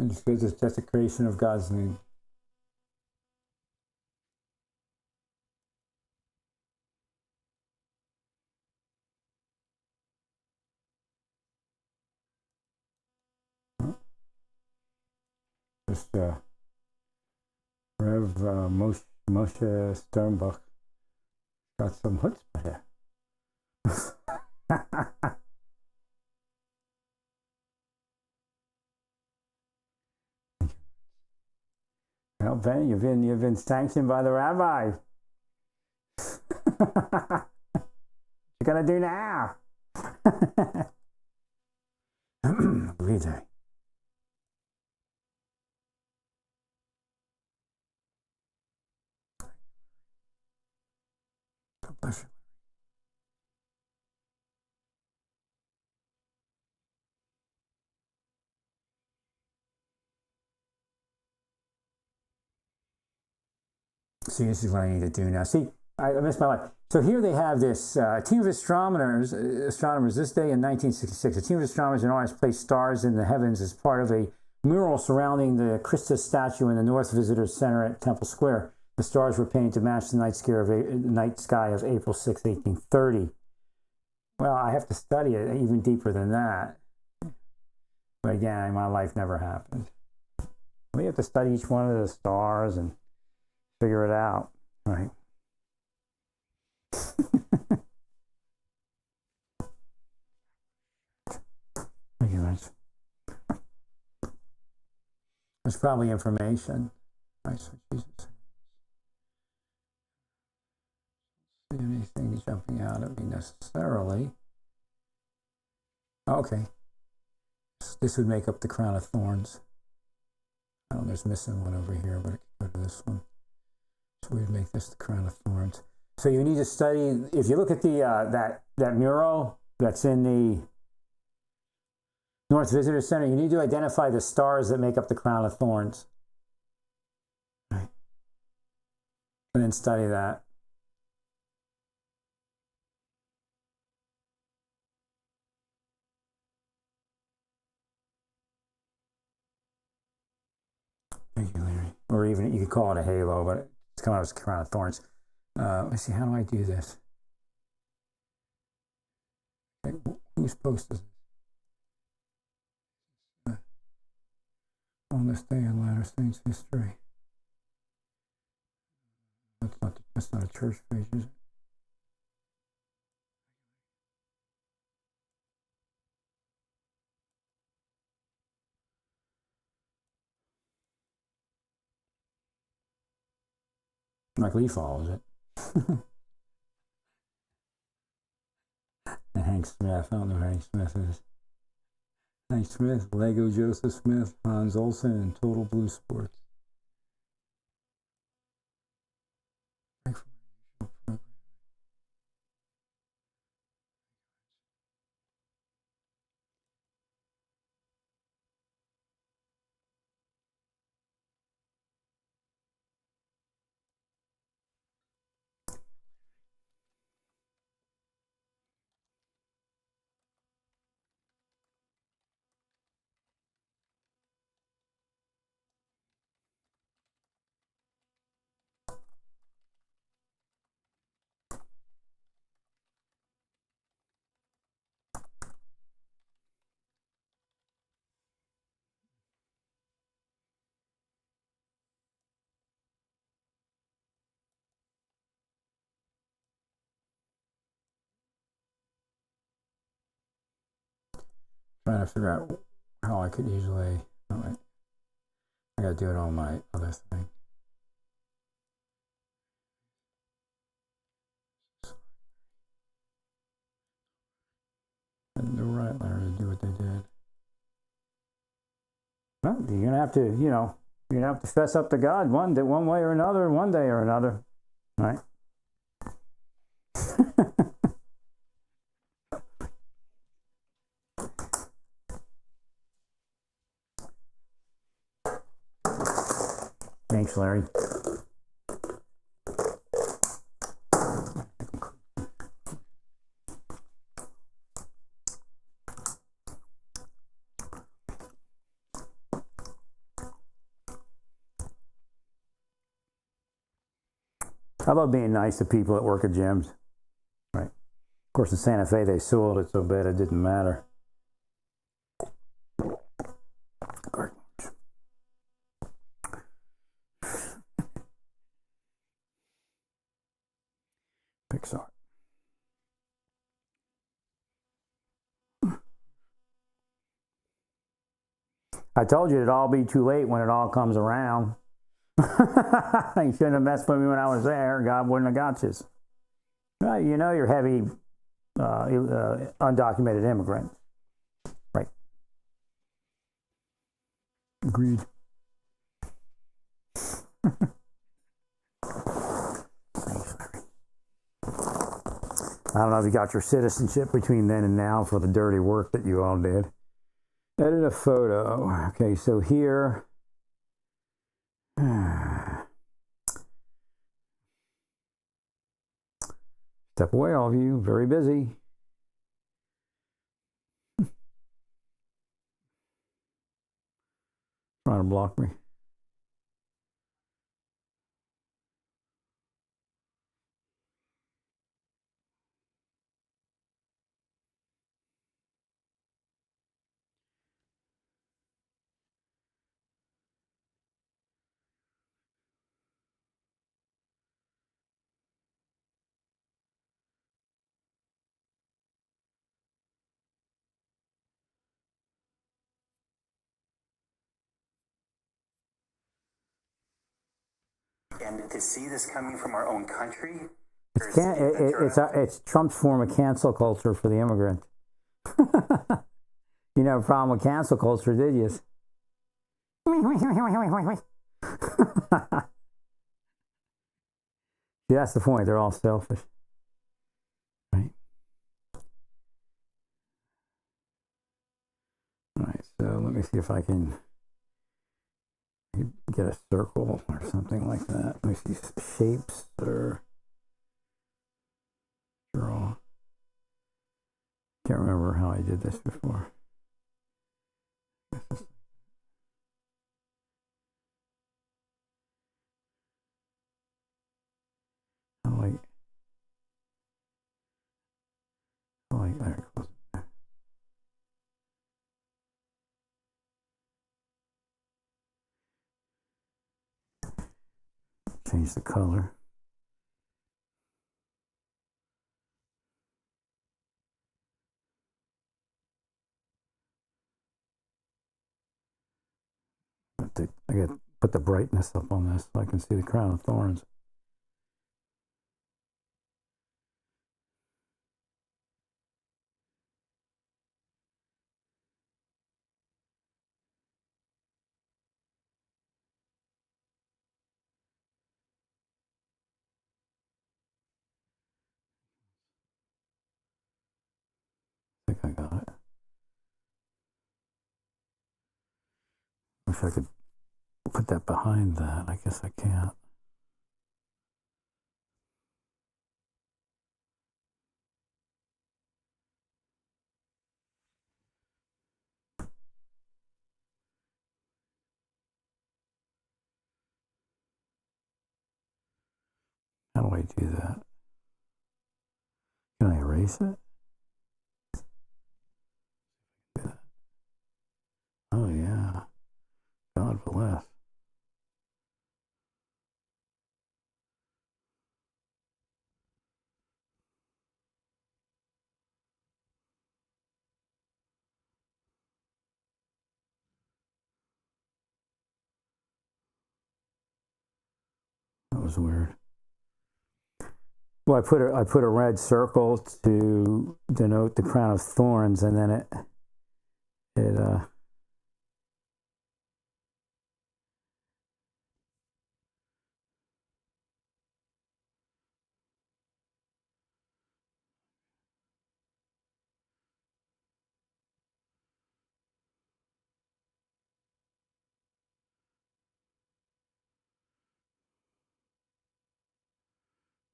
S1: It's because it's just a creation of God's name. Just Rev Moshe Sternbuch got some chutzpah here. Well, Ben, you've been sanctioned by the rabbi. What you gonna do now? Read it. God bless you. See, this is what I need to do now. See, I missed my life. So here they have this team of astronomers this day in 1966. A team of astronomers in August placed stars in the heavens as part of a mural surrounding the Christus statue in the North Visitors Center at Temple Square. The stars were painted to match the night sky of April 6, 1830. Well, I have to study it even deeper than that. But again, my life never happened. We have to study each one of the stars and figure it out, right? There's probably information. Right, so Jesus. See anything jumping out at me necessarily. Okay. This would make up the crown of thorns. I don't know, there's missing one over here, but I could go to this one. So we'd make this the crown of thorns. So you need to study, if you look at the that mural that's in the North Visitor Center, you need to identify the stars that make up the crown of thorns. Right. And then study that. Thank you, Larry. Or even, you could call it a halo, but it's coming out as a crown of thorns. Let's see, how do I do this? Okay, who's posted this? On this day in Latter Saints history. That's not a church page, is it? Mike Lee follows it. And Hank Smith. I don't know who Hank Smith is. Hank Smith, Lego Joseph Smith, Hans Olsen, and Total Blue Sports. Trying to figure out how I could easily. Oh, wait. I gotta do it on my other thing. And the right Larry to do what they did. Well, you're gonna have to, you're gonna have to fess up to God one way or another, one day or another, right? Thanks, Larry. I love being nice to people that work at gyms. Right. Of course, in Santa Fe, they soiled it so bad it didn't matter. Pixar. I told you it'd all be too late when it all comes around. You shouldn't have messed with me when I was there. God wouldn't have got you. Well, you're heavy, undocumented immigrant. Right. Agreed. I don't know if you got your citizenship between then and now for the dirty work that you all did. Edit a photo. Okay, so here. Step away, all of you. Very busy. Trying to block me.
S2: And to see this coming from our own country,
S1: it's Trump's form of cancel culture for the immigrant. You never have a problem with cancel culture, did you? See, that's the point. They're all selfish. Right? All right, so let me see if I can get a circle or something like that. Let me see shapes or draw. Can't remember how I did this before. There. Change the color. I got to put the brightness up on this so I can see the crown of thorns. I think I got it. Wish I could put that behind that. I guess I can't. How do I do that? Can I erase it? Oh, yeah. God bless. That was weird. Well, I put a red circle to denote the crown of thorns, and then it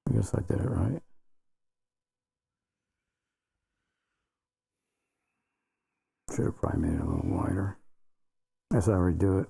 S1: I guess I did it right. Should have probably made it a little wider. Guess I redo it.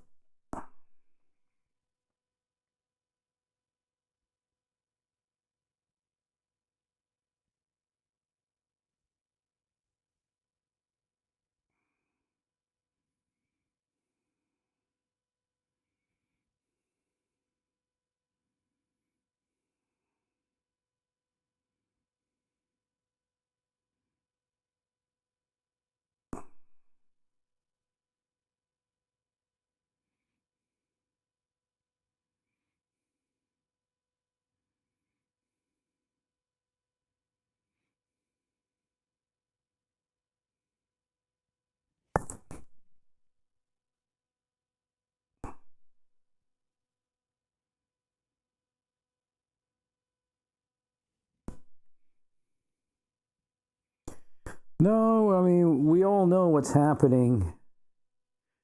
S1: No, I mean, we all know what's happening.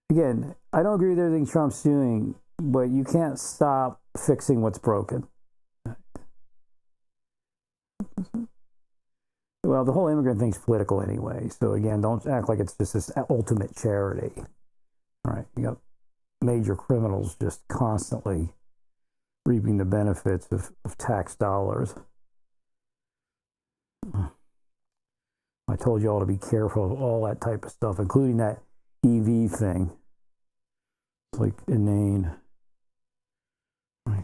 S1: Again, I don't agree with everything Trump's doing, but you can't stop fixing what's broken. Well, the whole immigrant thing's political anyway. So again, don't act like it's just this ultimate charity. All right, you got major criminals just constantly reaping the benefits of tax dollars. I told you all to be careful of all that type of stuff, including that EV thing. It's like inane. Right.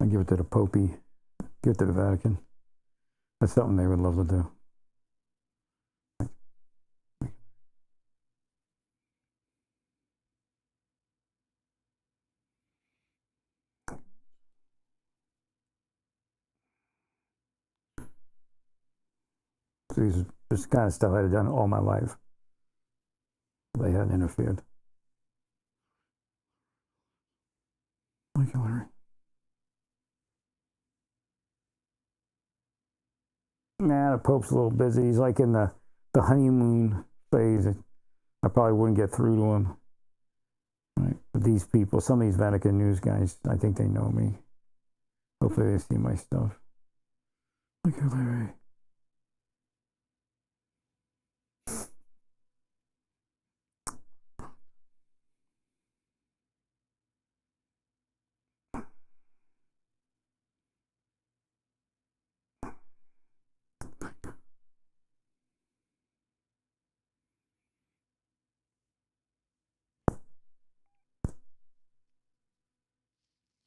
S1: I give it to the Popey, give it to the Vatican. That's something they would love to do. So this kind of stuff I had done all my life. They hadn't interfered. Like Hillary. Nah, the Pope's a little busy. He's like in the honeymoon phase. I probably wouldn't get through to him. Right? But these people, some of these Vatican news guys, I think they know me. Hopefully they see my stuff. Like Hillary.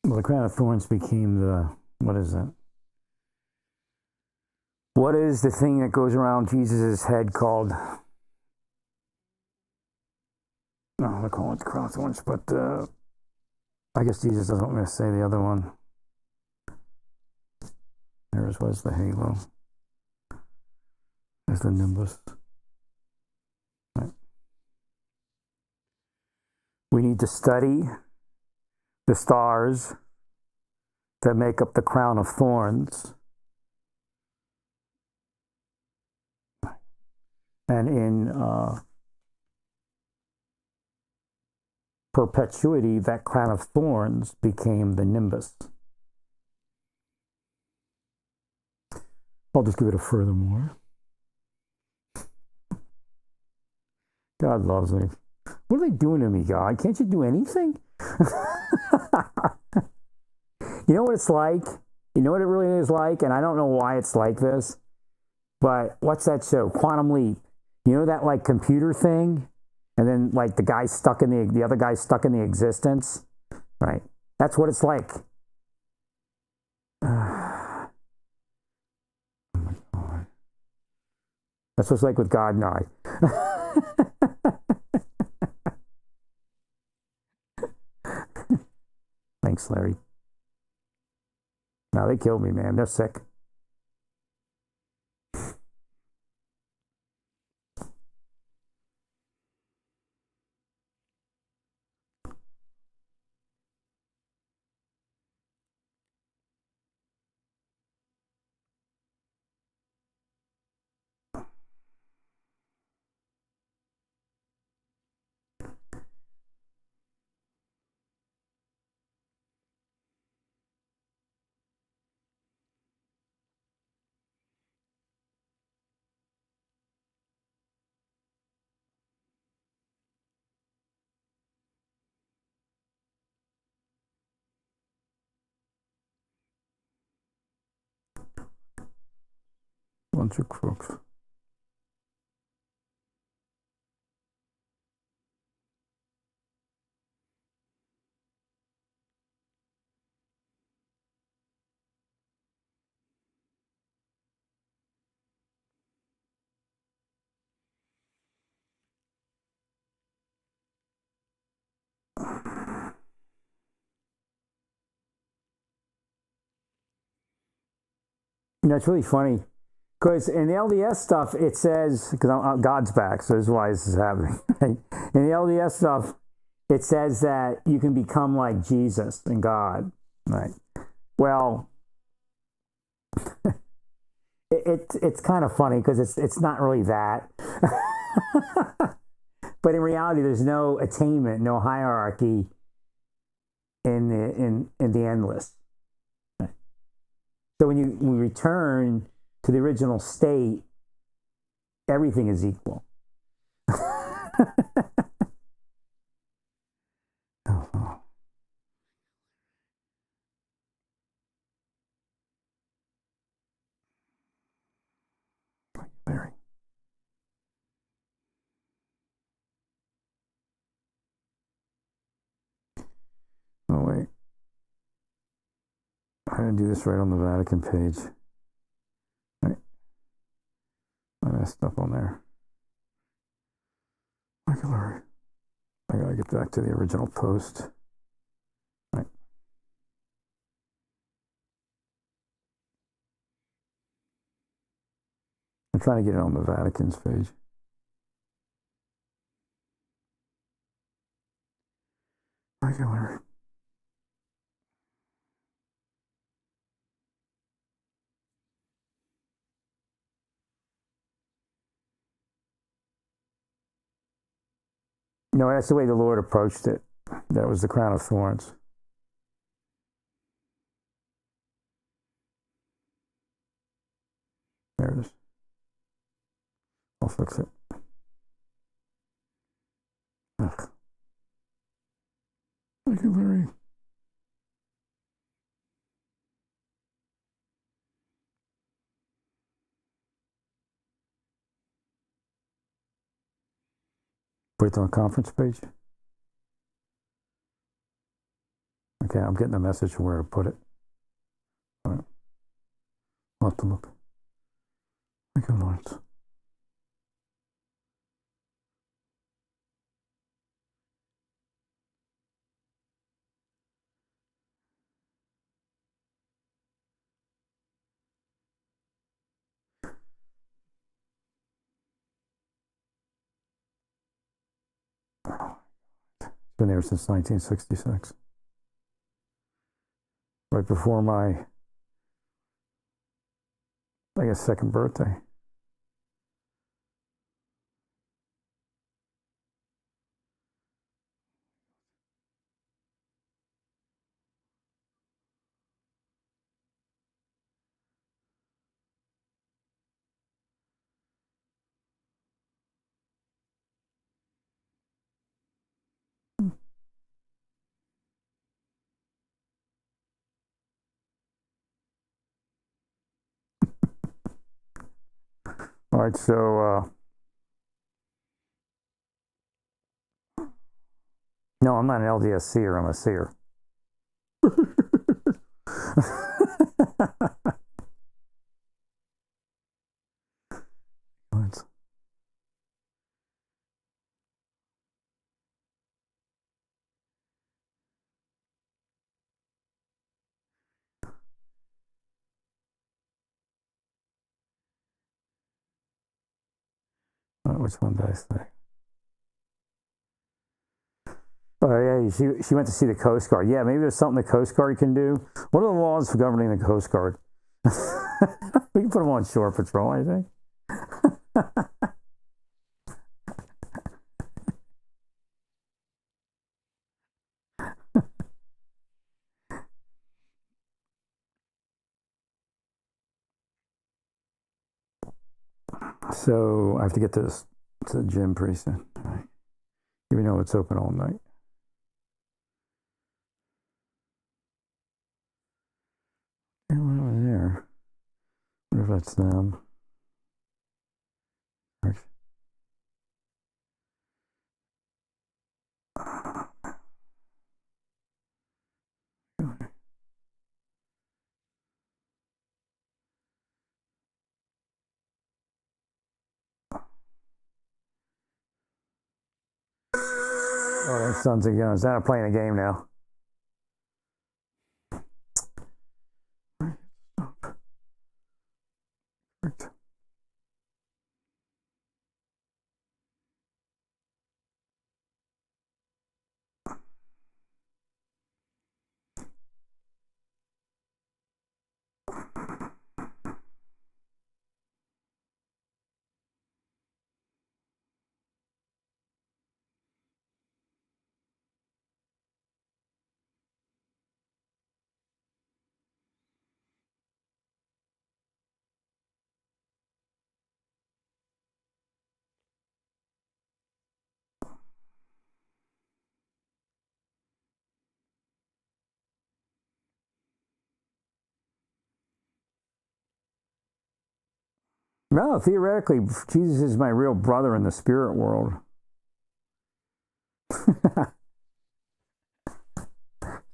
S1: Well, the crown of thorns became the, what is it? What is the thing that goes around Jesus' head called? No, I call it the crown of thorns, but I guess Jesus doesn't want me to say the other one. There was the halo. There's the nimbus. Right. We need to study the stars that make up the crown of thorns. And in perpetuity, that crown of thorns became the nimbus. I'll just give it a furthermore. God loves me. What are they doing to me, God? Can't you do anything? You know what it's like? You know what it really is like? And I don't know why it's like this, but what's that show? Quantum Leap. You know that like computer thing? And then like the guy stuck in the other guy stuck in the existence? Right. That's what it's like. Oh my God. That's what it's like with God and I. Thanks, Larry. No, they killed me, man. They're sick. Bunch of crooks. You know, it's really funny because in the LDS stuff, it says, because God's back, so this is why this is happening. Right? In the LDS stuff, it says that you can become like Jesus and God. Right. Well, it's kind of funny because it's not really that. But in reality, there's no attainment, no hierarchy in the endless. So when you return to the original state, everything is equal. Oh. Larry. Oh, wait. I'm going to do this right on the Vatican page. Right. I messed up on there. Larry. I got to get back to the original post. Right. I'm trying to get it on the Vatican's page. Larry. No, that's the way the Lord approached it. That was the crown of thorns. There it is. I'll fix it. Ugh. Thank you, Larry. Put it on the conference page. Okay, I'm getting a message from where to put it. All right. I'll have to look. Thank you, Lawrence. It's been there since 1966. Right before my, I guess, second birthday. right, so no, I'm not an LDS seer. I'm a seer. Which one did I say? Oh yeah, she went to see the Coast Guard. Yeah, maybe there's something the Coast Guard can do. What are the laws for governing the Coast Guard? We can put them on shore patrol, I think. So I have to get to the gym pretty soon. Right. Even though it's open all night. Over there. I wonder if that's them. Oh, that's Sons of Guns. Now I'm playing a game now. No, theoretically, Jesus is my real brother in the spirit world. I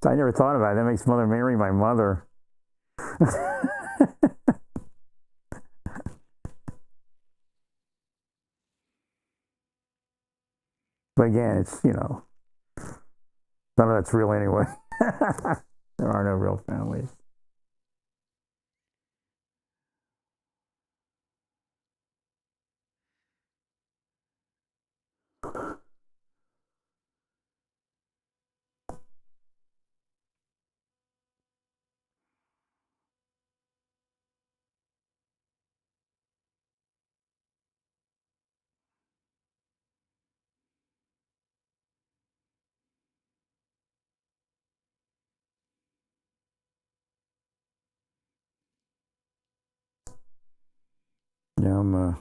S1: never thought about it. That makes Mother Mary my mother. But again, it's, none of that's real anyway. There are no real families. Yeah, I'm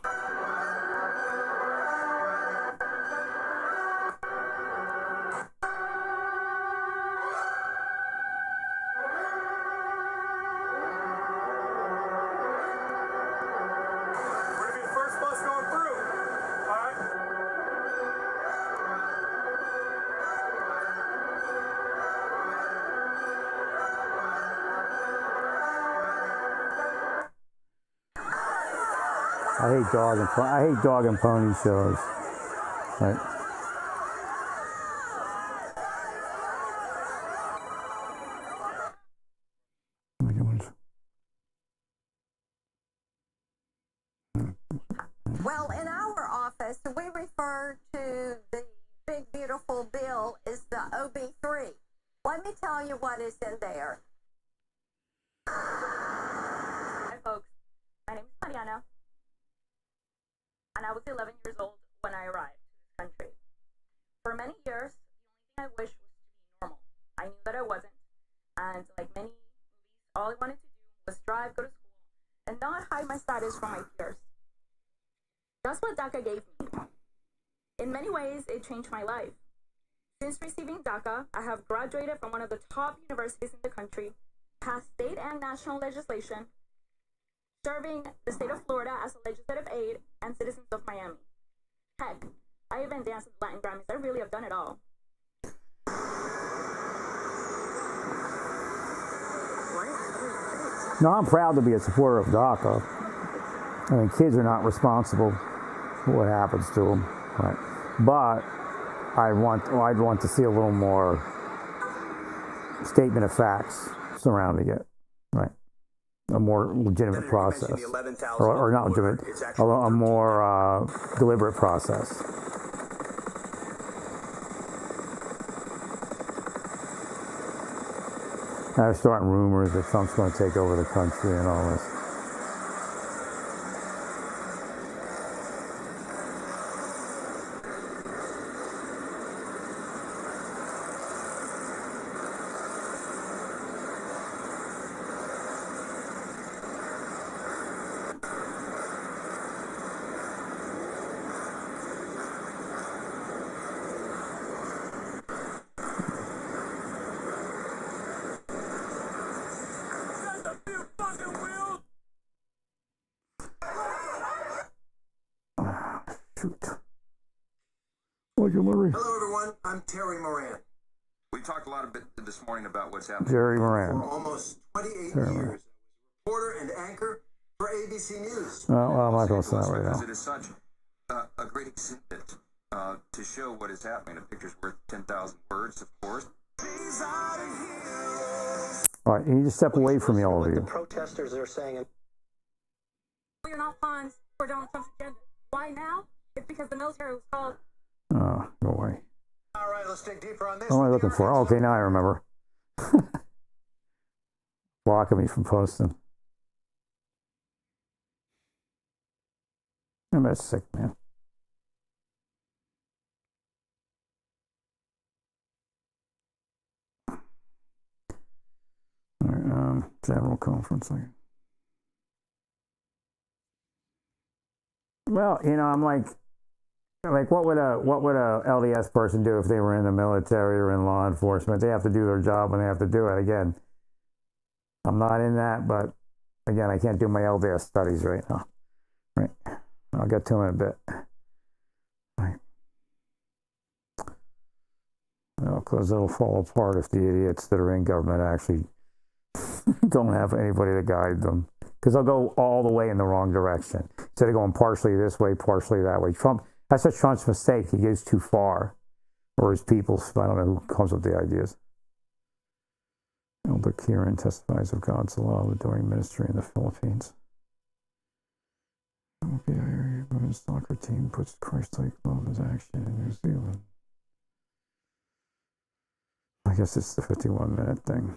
S1: I hate dog and pony shows. Right.
S3: Well, in our office, we refer to the big, beautiful bill as the OB3. Let me tell you what is in there.
S4: Hi, folks. My name is Mariana, and I was 11 years old when I arrived to this country. For many years, the only thing I wished was to be normal. I knew that I wasn't, and like many movies, all I wanted to do was drive, go to school, and not hide my status from my peers. That's what DACA gave me. In many ways, it changed my life. Since receiving DACA, I have graduated from one of the top universities in the country, passed state and national legislation, serving the state of Florida as a legislative aide and citizens of Miami. Heck, I even danced at the Latin Grammys. I really have done it all.
S1: No, I'm proud to be a supporter of DACA. I mean, kids are not responsible for what happens to them, right? But I'd want to see a little more statement of facts surrounding it, right? A more legitimate process, or not legitimate, a more deliberate process. Now they're starting rumors that Trump's going to take over the country and all this.
S5: Hello, everyone. I'm Terry Moran.
S6: We talked a lot this morning about what's happening.
S1: Jerry Moran.
S5: For almost 28 years, reporter and anchor for ABC News.
S1: Well, I'm not going to say that right now.
S6: It is such a great exhibit to show what is happening. A picture's worth 10,000 words, of course.
S1: All right, you need to step away from me, all of you.
S5: The protesters are saying.
S4: We are not pawns for Donald Trump's agenda. Why now? It's because the military was called.
S1: Oh, go away.
S5: All right, let's dig deeper on this.
S1: What am I looking for? Oh, okay, now I remember. Blocking me from posting. I'm that sick, man. All right, general conference. Well, you know, I'm like, what would a LDS person do if they were in the military or in law enforcement? They have to do their job when they have to do it. Again, I'm not in that, but again, I can't do my LDS studies right now. Right, I'll get to them in a bit. Right. Well, because it'll fall apart if the idiots that are in government actually don't have anybody to guide them. Because they'll go all the way in the wrong direction. Instead of going partially this way, partially that way. That's a Trump's mistake. He goes too far. Or his people's. I don't know who comes up with the ideas. Elder Kieran testifies of God's law during ministry in the Philippines. The women's soccer team puts Christ-like love as action in New Zealand. I guess it's the 51-minute thing.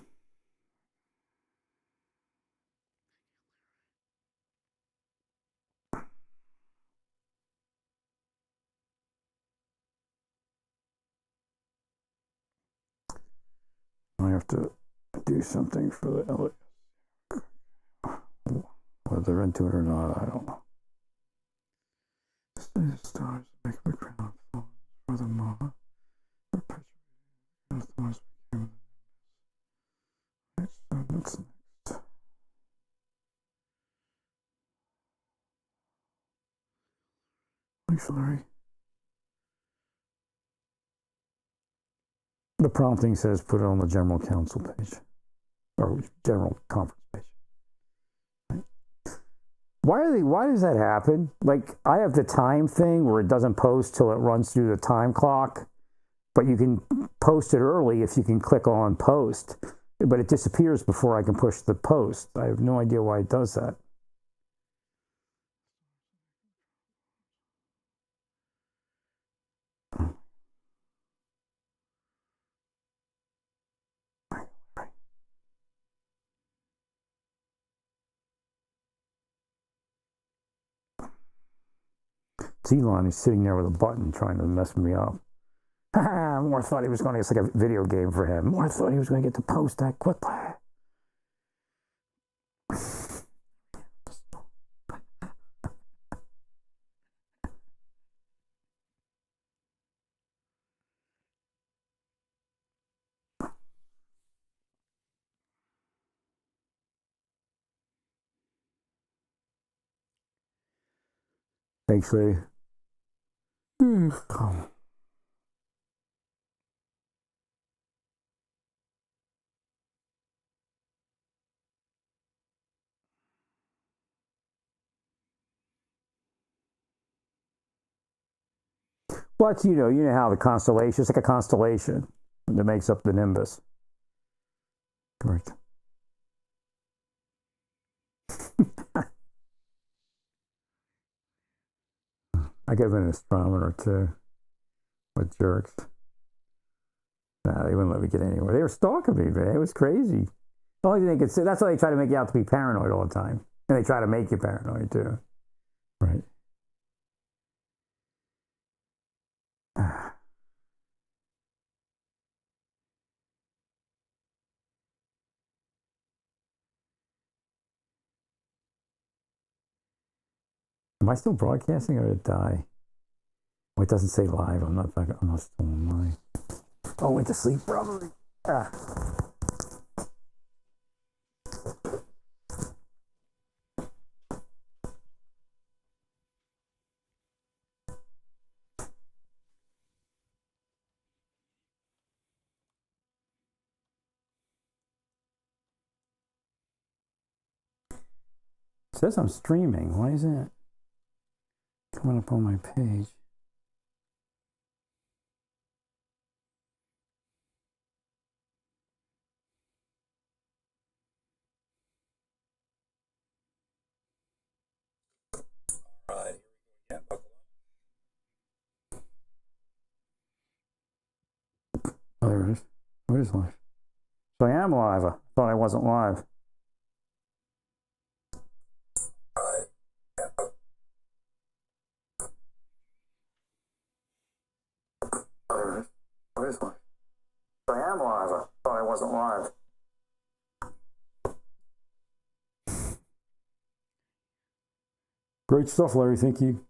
S1: I have to do something for the whether they're into it or not, I don't know. The stars make the ground fall for the moment. Perpetuating the thorns became that's next. Thanks, Larry. The prompting says put it on the general council page or general conference page. Right. Why does that happen? Like, I have the time thing where it doesn't post till it runs through the time clock, but you can post it early if you can click on post, but it disappears before I can push the post. I have no idea why it does that. It's Elon, he's sitting there with a button trying to mess me up. Moore thought he was going to, it's like a video game for him. Moore thought he was going to get the post that quickly. Actually. But you know how the constellation, it's like a constellation that makes up the nimbus. Correct. I gave an astronomer too. With jerks. Nah, they wouldn't let me get anywhere. They were stalking me, man. It was crazy. The only thing they could say, that's why they try to make you out to be paranoid all the time. And they try to make you paranoid too. Right. Am I still broadcasting or did it die? Oh, it doesn't say live. I'm not still online. Oh, went to sleep probably. It says I'm streaming. Why isn't it coming up on my page?
S5: Right. Yeah, buckle up.
S1: Oh, there it is. What is live? So I am live. I thought I wasn't live.
S5: Right. Yeah,
S1: Oh, there it is. What is live? So I am live. I thought I wasn't live. Great stuff, Larry. Thank you.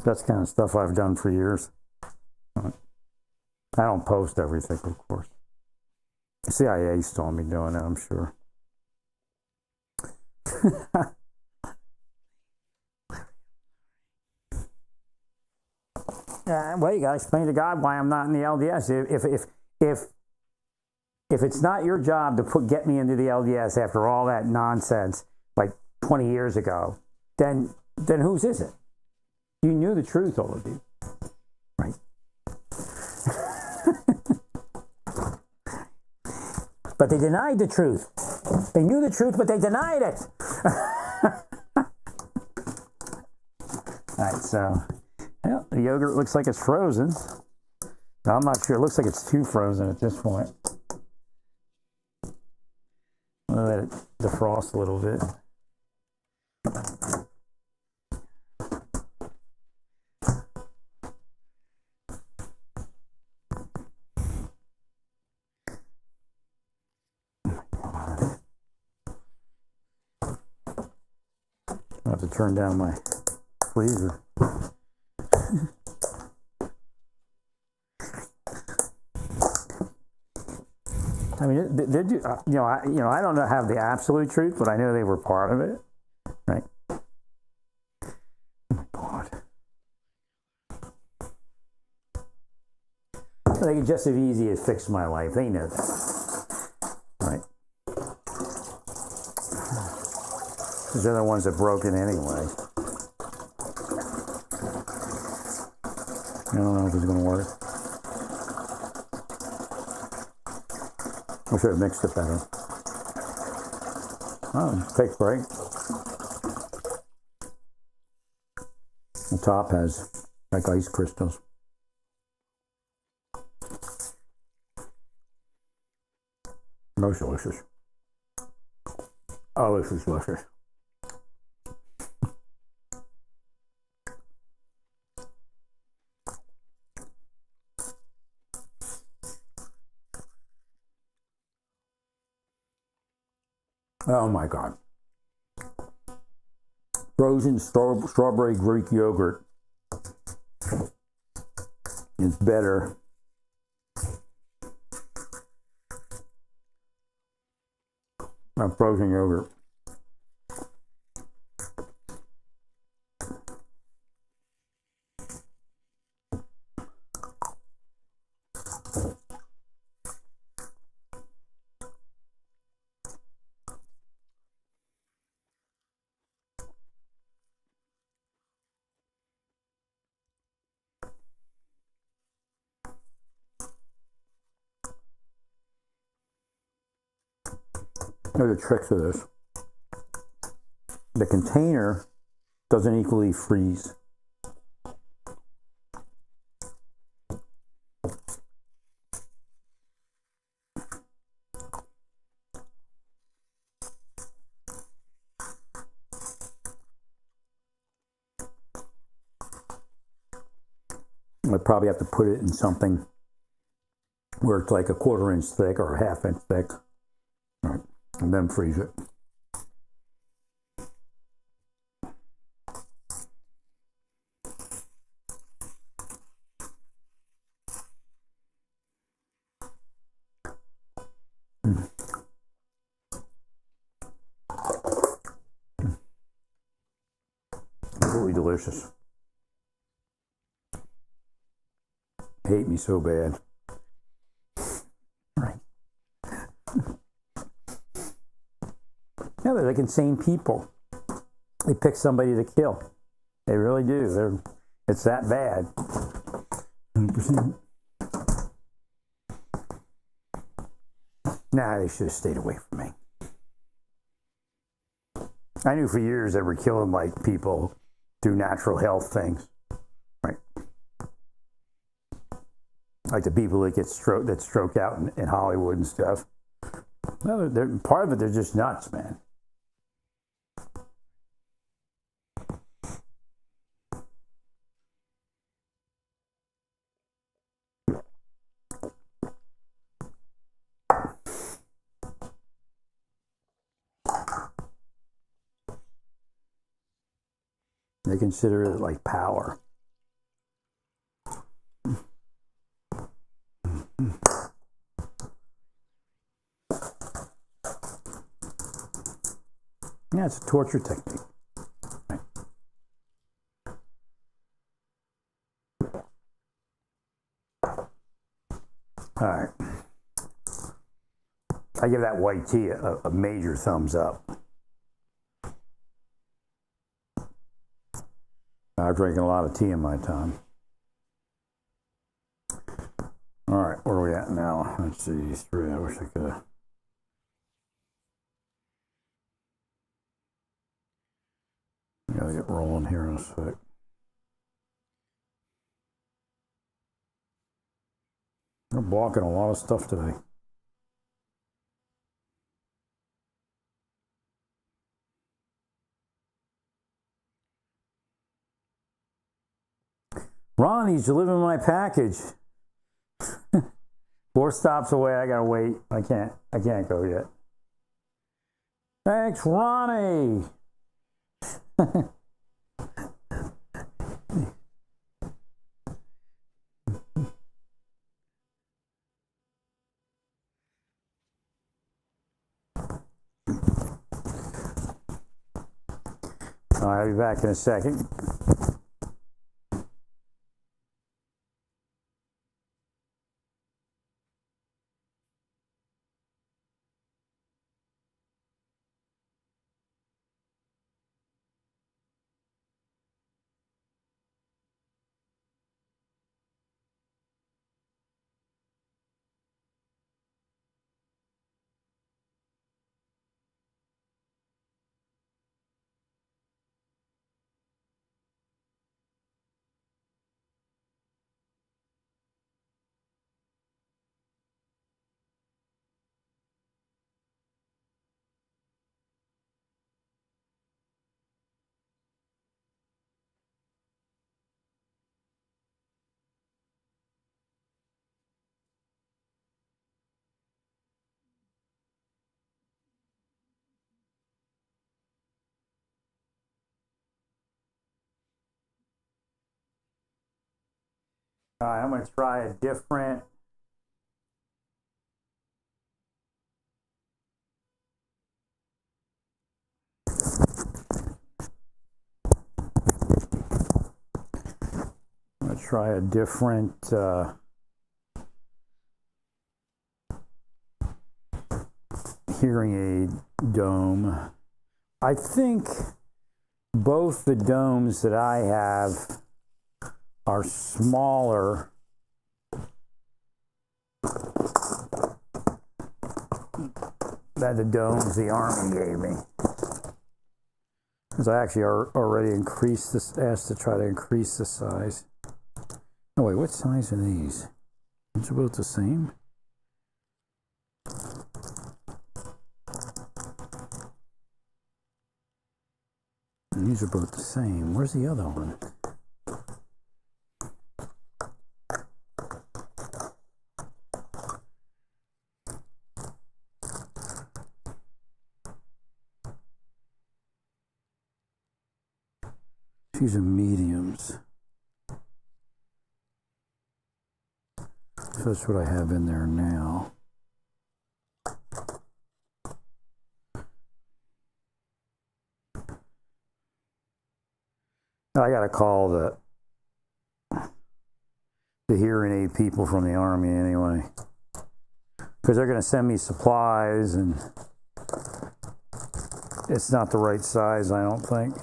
S1: That's the kind of stuff I've done for years. I don't post everything, of course. The CIA saw me doing it, I'm sure. Well, you got to explain to God why I'm not in the LDS. If it's not your job to get me into the LDS after all that nonsense, like 20 years ago, then whose is it? You knew the truth, all of you, right? But they denied the truth. They knew the truth, but they denied it. All right, so well, the yogurt looks like it's frozen. No, I'm not sure. It looks like it's too frozen at this point. I'll let it defrost a little bit. I have to turn down my freezer. I mean, they do. I don't have the absolute truth, but I know they were part of it, right? Oh my God! They could just as easy as fix my life. They know that, right? Because they're the ones that broke it anyway. I don't know if it's going to work. I should have mixed it better. Oh, take a break. The top has like ice crystals. Most delicious. Oh, this is delicious. Oh my God. Frozen strawberry Greek yogurt is better than frozen yogurt. There's a trick to this. The container doesn't equally freeze. I probably have to put it in something where it's like a 1/4 inch thick or a 1/2 inch thick, right, and then freeze it. Absolutely delicious. Hate me so bad. Right. Yeah, they're like insane people. They pick somebody to kill. They really do. It's that bad. 100%. Nah, they should have stayed away from me. I knew for years they were killing like people through natural health things, right? Like the people that stroke out in Hollywood and stuff. Well, part of it, they're just nuts, man. They consider it like power. Yeah, it's a torture technique. Right. All right. I give that white tea a major thumbs up. I've drinking a lot of tea in my time. All right, where are we at now? Let's see, 3. I wish I could. Gotta get rolling here in a sec. They're blocking a lot of stuff today. Ronnie's delivering my package. 4 stops away. I gotta wait. I can't go yet. Thanks, Ronnie. I'll be back in a second. All right, I'm going to try a different. I'm going to try a different hearing aid dome. I think both the domes that I have are smaller than the domes the Army gave me. Because I actually already increased this, asked to try to increase the size. Oh wait, what size are these? These are both the same? And these are both the same. Where's the other one? These are mediums. So that's what I have in there now. I got to call the hearing aid people from the Army anyway, because they're going to send me supplies and it's not the right size, I don't think.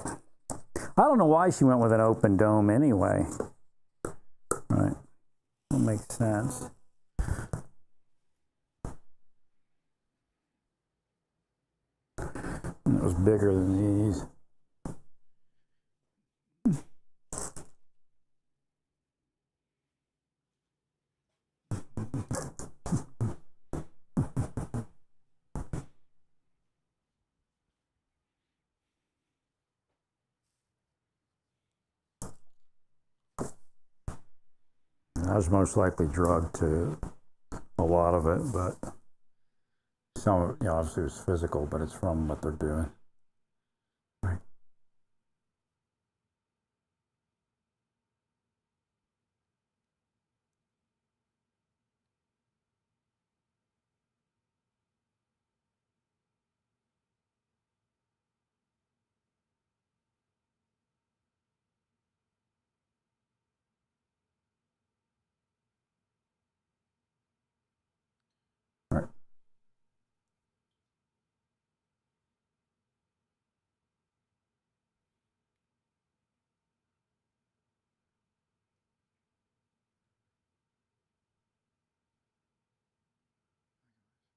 S1: I don't know why she went with an open dome anyway. Right. That makes sense. And it was bigger than these. I was most likely drugged to a lot of it, but some, obviously it was physical, but it's from what they're doing. Right. Right.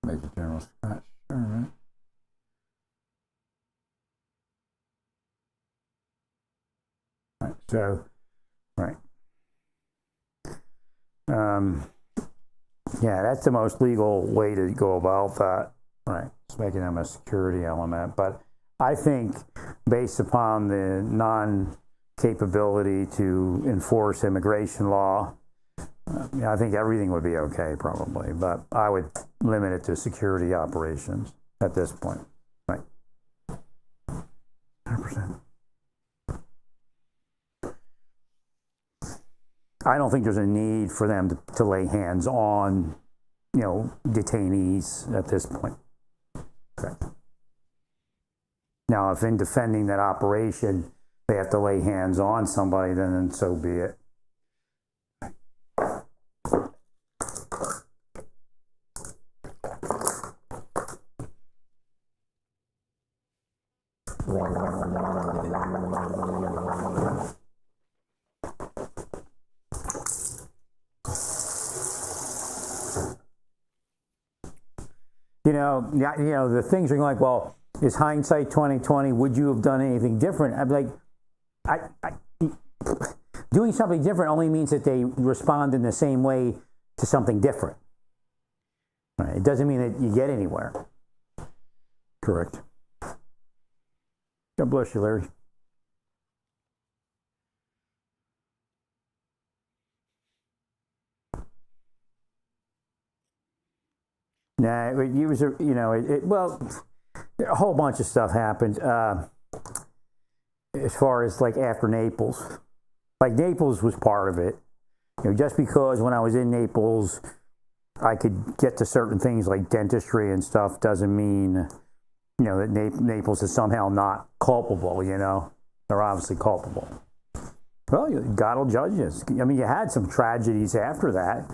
S1: Make a general scratch. All right. Right. So, right. Yeah, that's the most legal way to go about that. Right. It's making them a security element. But I think based upon the non-capability to enforce immigration law, I think everything would be okay probably. But I would limit it to security operations at this point. Right. 100%. I don't think there's a need for them to lay hands on, detainees at this point. Okay. Now, if in defending that operation, they have to lay hands on somebody, then so be it. The things are like, well, is hindsight 2020? Would you have done anything different? I'm like, doing something different only means that they respond in the same way to something different. Right? It doesn't mean that you get anywhere. Correct. God bless you, Larry. Nah, it was a whole bunch of stuff happened. As far as like after Naples, like Naples was part of it. just because when I was in Naples, I could get to certain things like dentistry and stuff doesn't mean, that Naples is somehow not culpable, They're obviously culpable. Well, God will judge us. I mean, you had some tragedies after that.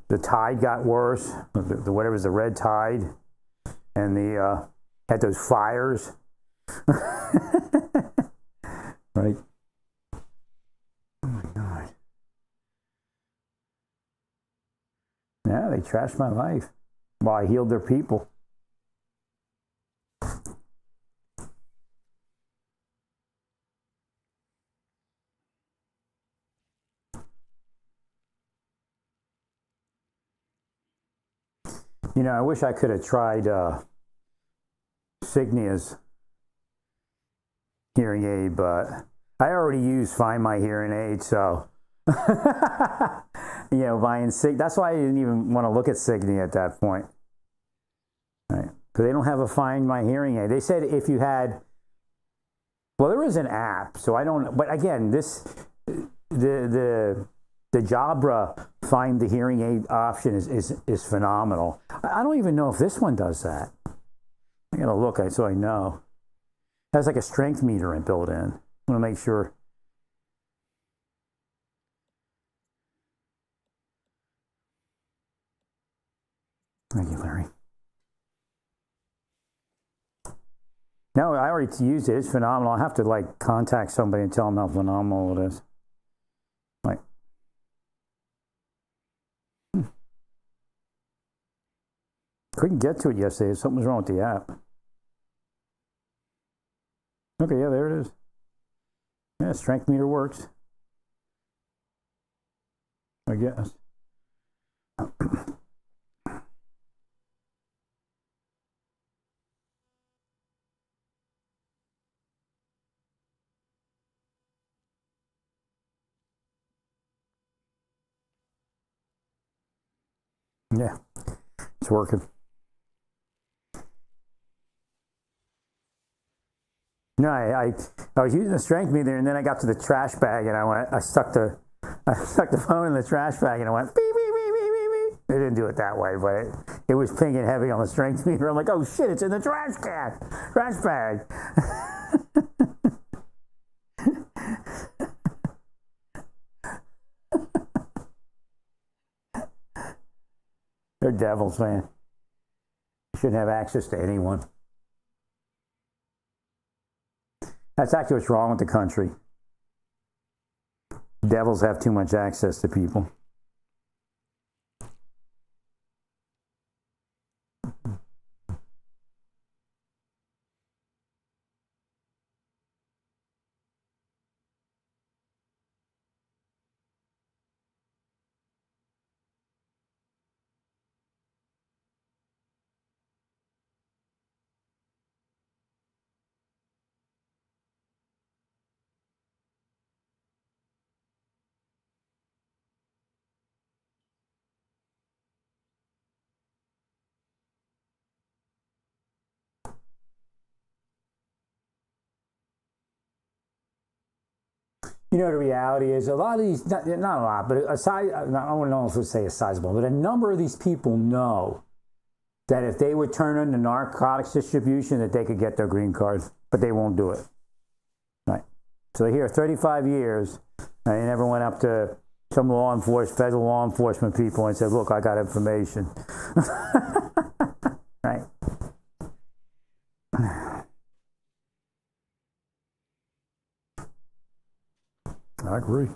S1: The tide got worse, whatever was the red tide, and had those fires. Right? Oh my God. Yeah, they trashed my life while I healed their people. I wish I could have tried Signia's hearing aid, but I already used Find My Hearing Aid, so buying that's why I didn't even want to look at Signia at that point, right? Because they don't have a Find My Hearing Aid. They said if you had, well, there is an app, so I don't. But again, the Jabra Find the Hearing Aid option is phenomenal. I don't even know if this one does that. I gotta look so I know. It has like a strength meter built in. I want to make sure. Thank you, Larry. No, I already used it. It's phenomenal. I have to contact somebody and tell them how phenomenal it is. Couldn't get to it yesterday. Something was wrong with the app. Okay, yeah, there it is. Yeah, strength meter works. I guess. Yeah, it's working. No, I was using the strength meter, and then I got to the trash bag, and I stuck the phone in the trash bag, and I went beep beep beep beep beep beep. It didn't do it that way, but it was pinging heavy on the strength meter. I'm like, oh shit, it's in the trash bag. They're devils, man. Shouldn't have access to anyone. That's actually what's wrong with the country. Devils have too much access to people. The reality is a lot of these, not a lot, but I don't know if I would say a sizable, but a number of these people know that if they would turn into narcotics distribution, that they could get their green card, but they won't do it. Right? So here, 35 years, and they never went up to some federal law enforcement people and said, look, I got information. Right? I agree.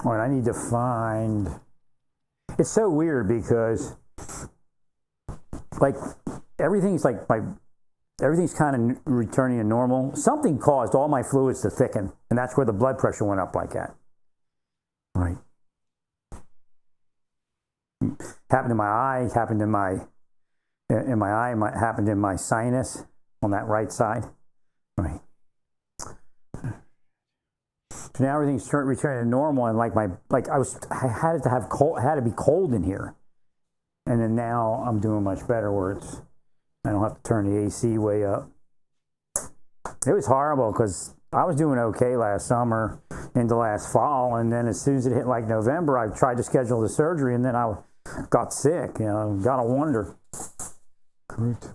S1: All right, I need to find. It's so weird because, like, everything's kind of returning to normal. Something caused all my fluids to thicken, and that's where the blood pressure went up like that. Right. Happened in my eye. Happened in my eye. Happened in my sinus on that right side. Right. So now everything's returning to normal, and I had to be cold in here, and then now I'm doing much better where I don't have to turn the AC way up. It was horrible because I was doing okay last summer into last fall, and then as soon as it hit like November, I tried to schedule the surgery, and then I got sick. Gotta wonder. Correct.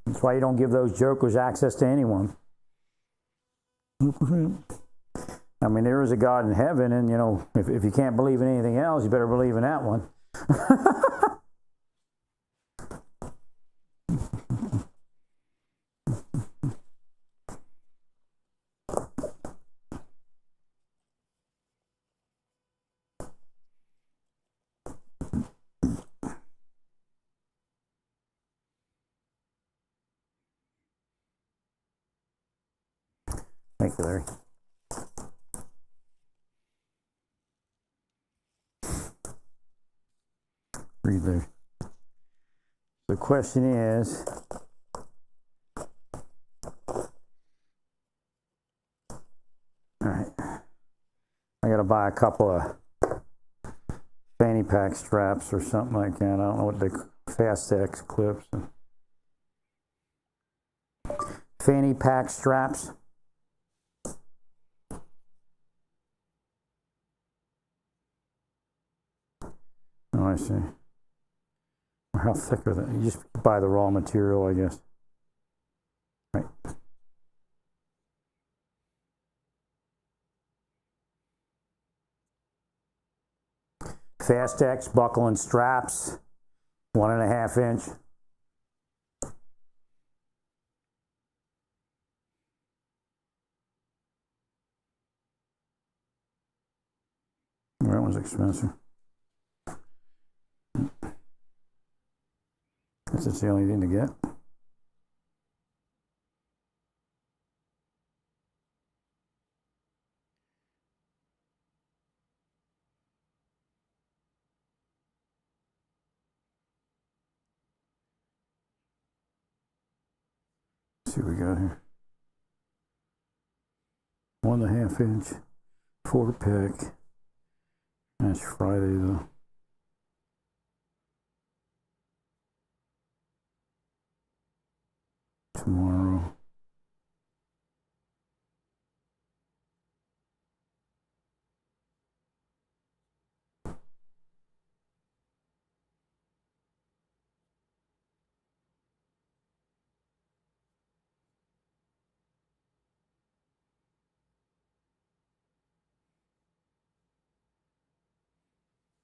S1: That's why you don't give those jokers access to anyone. I mean, there is a God in heaven, and if you can't believe in anything else, you better believe in that one. Thank you, Larry. Read there. The question is, all right, I got to buy a couple of fanny pack straps or something like that. I don't know what the Fast-X clips. Fanny pack straps. Oh, I see. How thick are they? You just buy the raw material, I guess. Right. Fast-X buckle and straps, 1.5 inch. That one's expensive. That's the only thing to get. Let's see what we got here. 1.5 inch, 4-pack. That's Friday though. Tomorrow.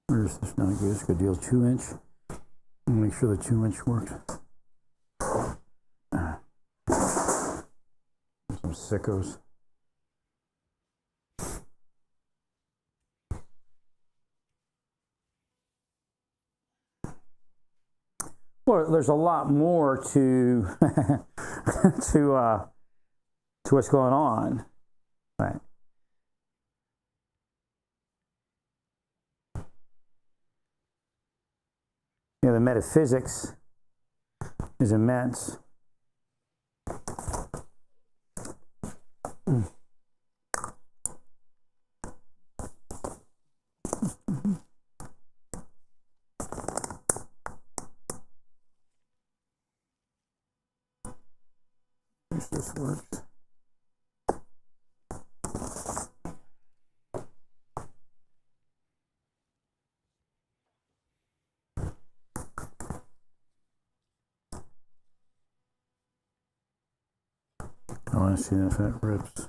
S1: Where's this now? It's a good deal. 2 inch. Make sure the 2 inch works. Some sickos. Well, there's a lot more to to what's going on, right? The metaphysics is immense. This works. I want to see if that rips.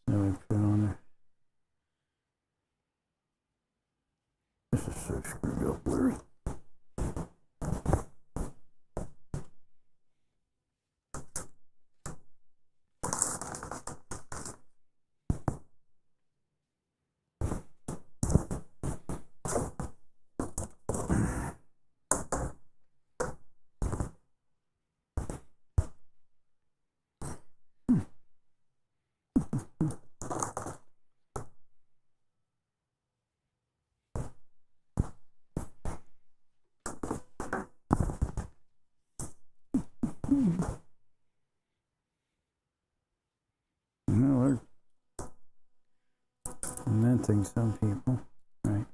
S1: Now we put it on there. This is so screwed up, Larry. No, they're cementing some people, right?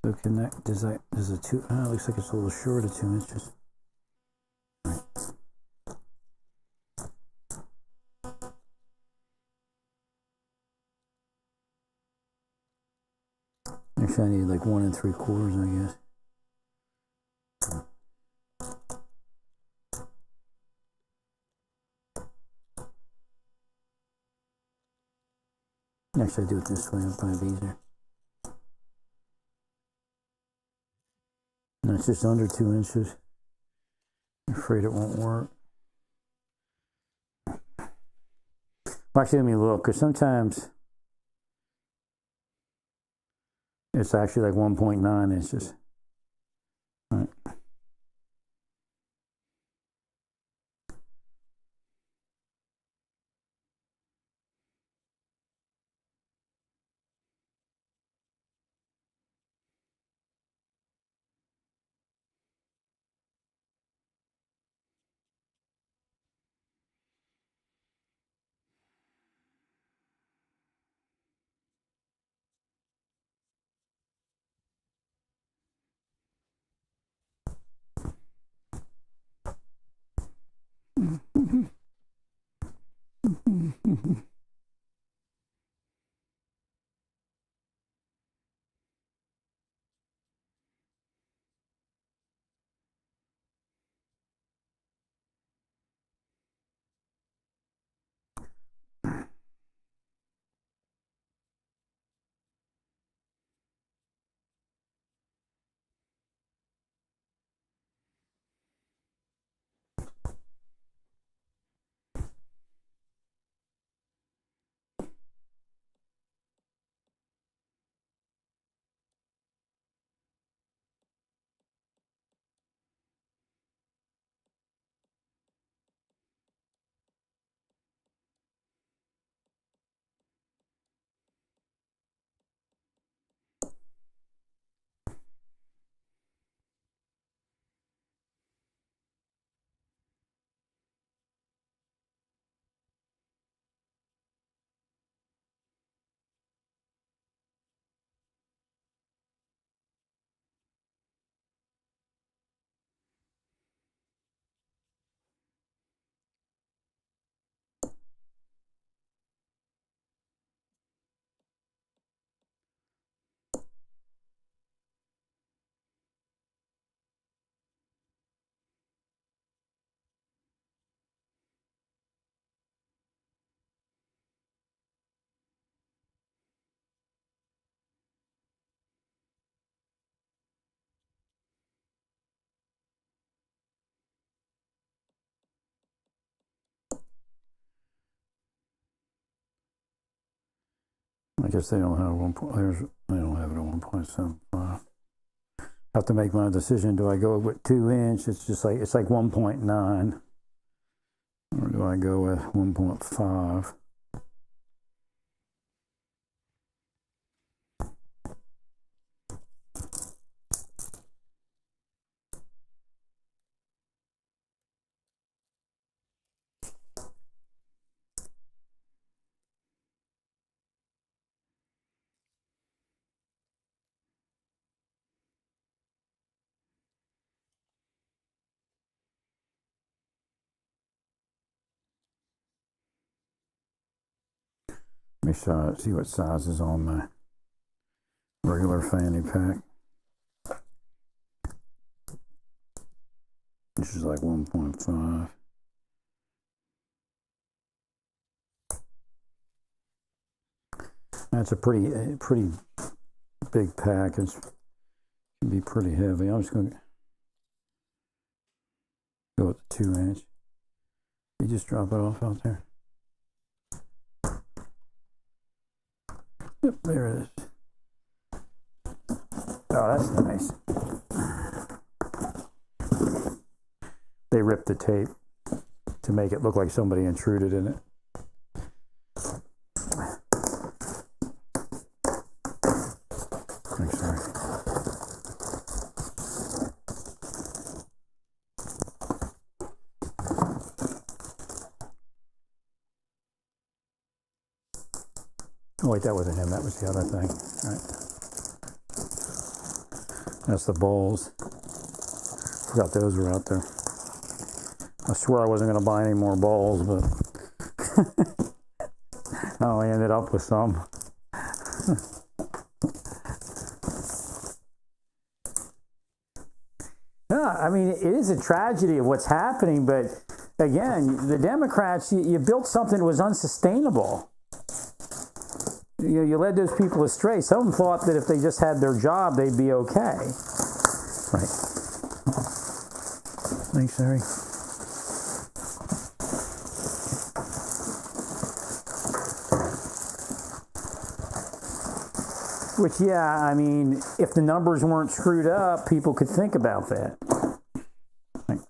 S1: So can that, does a two, looks like it's a little short of 2 inches. Right. Actually, I need like 1 3/4, I guess. Actually, I do it this way, it'll probably be easier. No, it's just under 2 inches. I'm afraid it won't work. Well, actually, let me look, because sometimes it's actually like 1.9 inches. All right. I guess they don't have they don't have it at 1.75. Have to make my decision. Do I go with 2 inch? It's just like, it's like 1.9. Or do I go with 1.5? Let me see what size is on my regular fanny pack. This is like 1.5. That's a pretty big pack. It can be pretty heavy. I'm just going to go with the 2 inch. You just drop it off out there. Yep, there it is. Oh, that's nice. They ripped the tape to make it look like somebody intruded in it. I'm sorry. Oh wait, that wasn't him. That was the other thing. All right. That's the bowls. Forgot those were out there. I swear I wasn't going to buy any more bowls, but I only ended up with some. Yeah, I mean, it is a tragedy of what's happening, but again, the Democrats, you built something that was unsustainable. You led those people astray. Some of them thought that if they just had their job, they'd be okay. Right. Thanks, Harry. Which, yeah, I mean, if the numbers weren't screwed up, people could think about that. Right.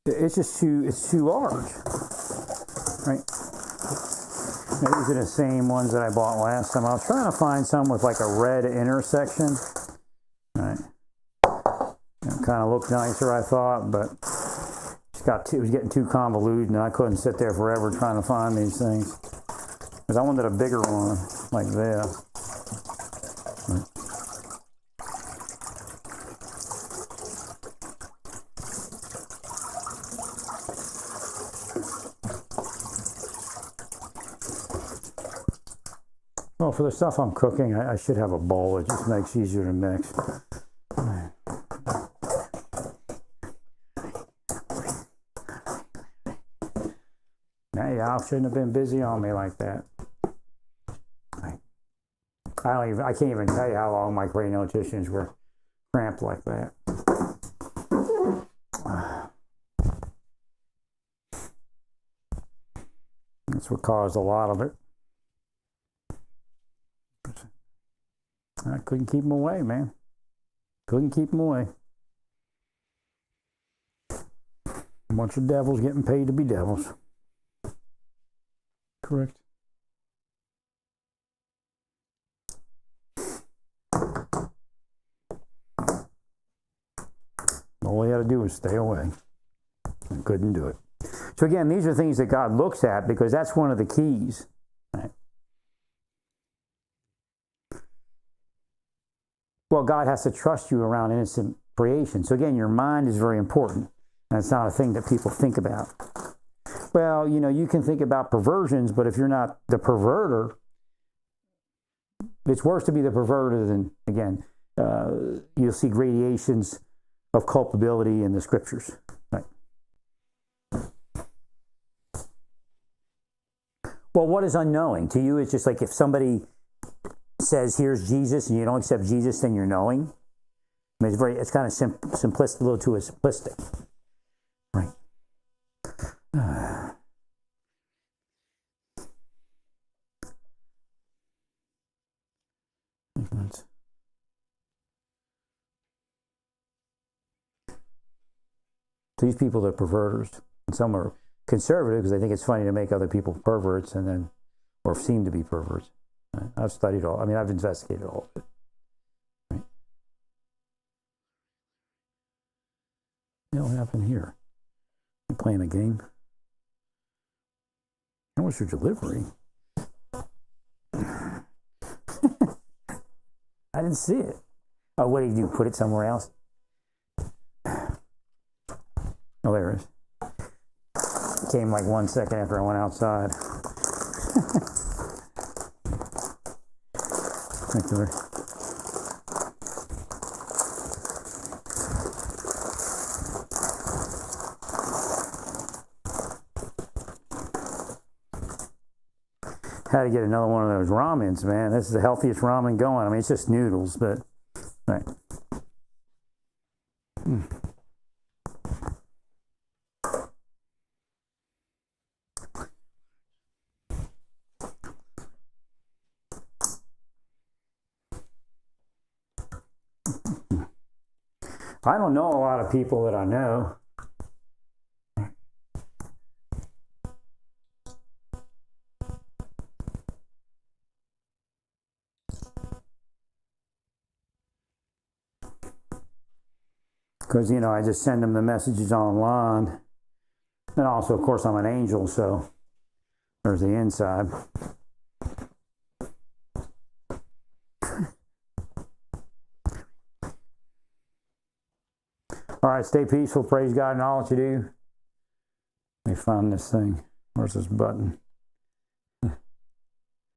S1: It's just it's too large. Right. These are the same ones that I bought last time. I was trying to find some with like a red intersection. Right. Kind of looked nicer, I thought, but it was getting too convoluted, and I couldn't sit there forever trying to find these things. Because I wanted a bigger one, like this. Right. Well, for the stuff I'm cooking, I should have a bowl. It just makes it easier to mix. Hey, y'all shouldn't have been busy on me like that. I can't even tell you how long my cranial tissues were cramped like that. That's what caused a lot of it. I couldn't keep them away, man. Couldn't keep them away. A bunch of devils getting paid to be devils. Correct. All we had to do was stay away. I couldn't do it. So again, these are things that God looks at because that's one of the keys. Right? Well, God has to trust you around innocent creation. So again, your mind is very important. And it's not a thing that people think about. Well, you can think about perversions, but if you're not the perverter, it's worse to be the perverter than, again, you'll see gradations of culpability in the scriptures. Right. Well, what is unknowing? To you, it's just like if somebody says, here's Jesus, and you don't accept Jesus, then you're knowing. I mean, it's kind of simplistic, a little too simplistic. Right. These people are perverters, and some are conservative because they think it's funny to make other people perverts, and then, or seem to be perverts. Right? I've studied all. I mean, I've investigated all of it. Right? What happened here? You playing a game? How was your delivery? I didn't see it. Oh, what did you do? Put it somewhere else? Oh, there it is. It came like 1 second after I went outside. Thank you. Had to get another one of those ramens, man. This is the healthiest ramen going. I mean, it's just noodles, but right. I don't know a lot of people that I know. Because, I just send them the messages online. And also, of course, I'm an angel, so There's the inside. All right, stay peaceful. Praise God in all that you do. Let me find this thing. Where's this button?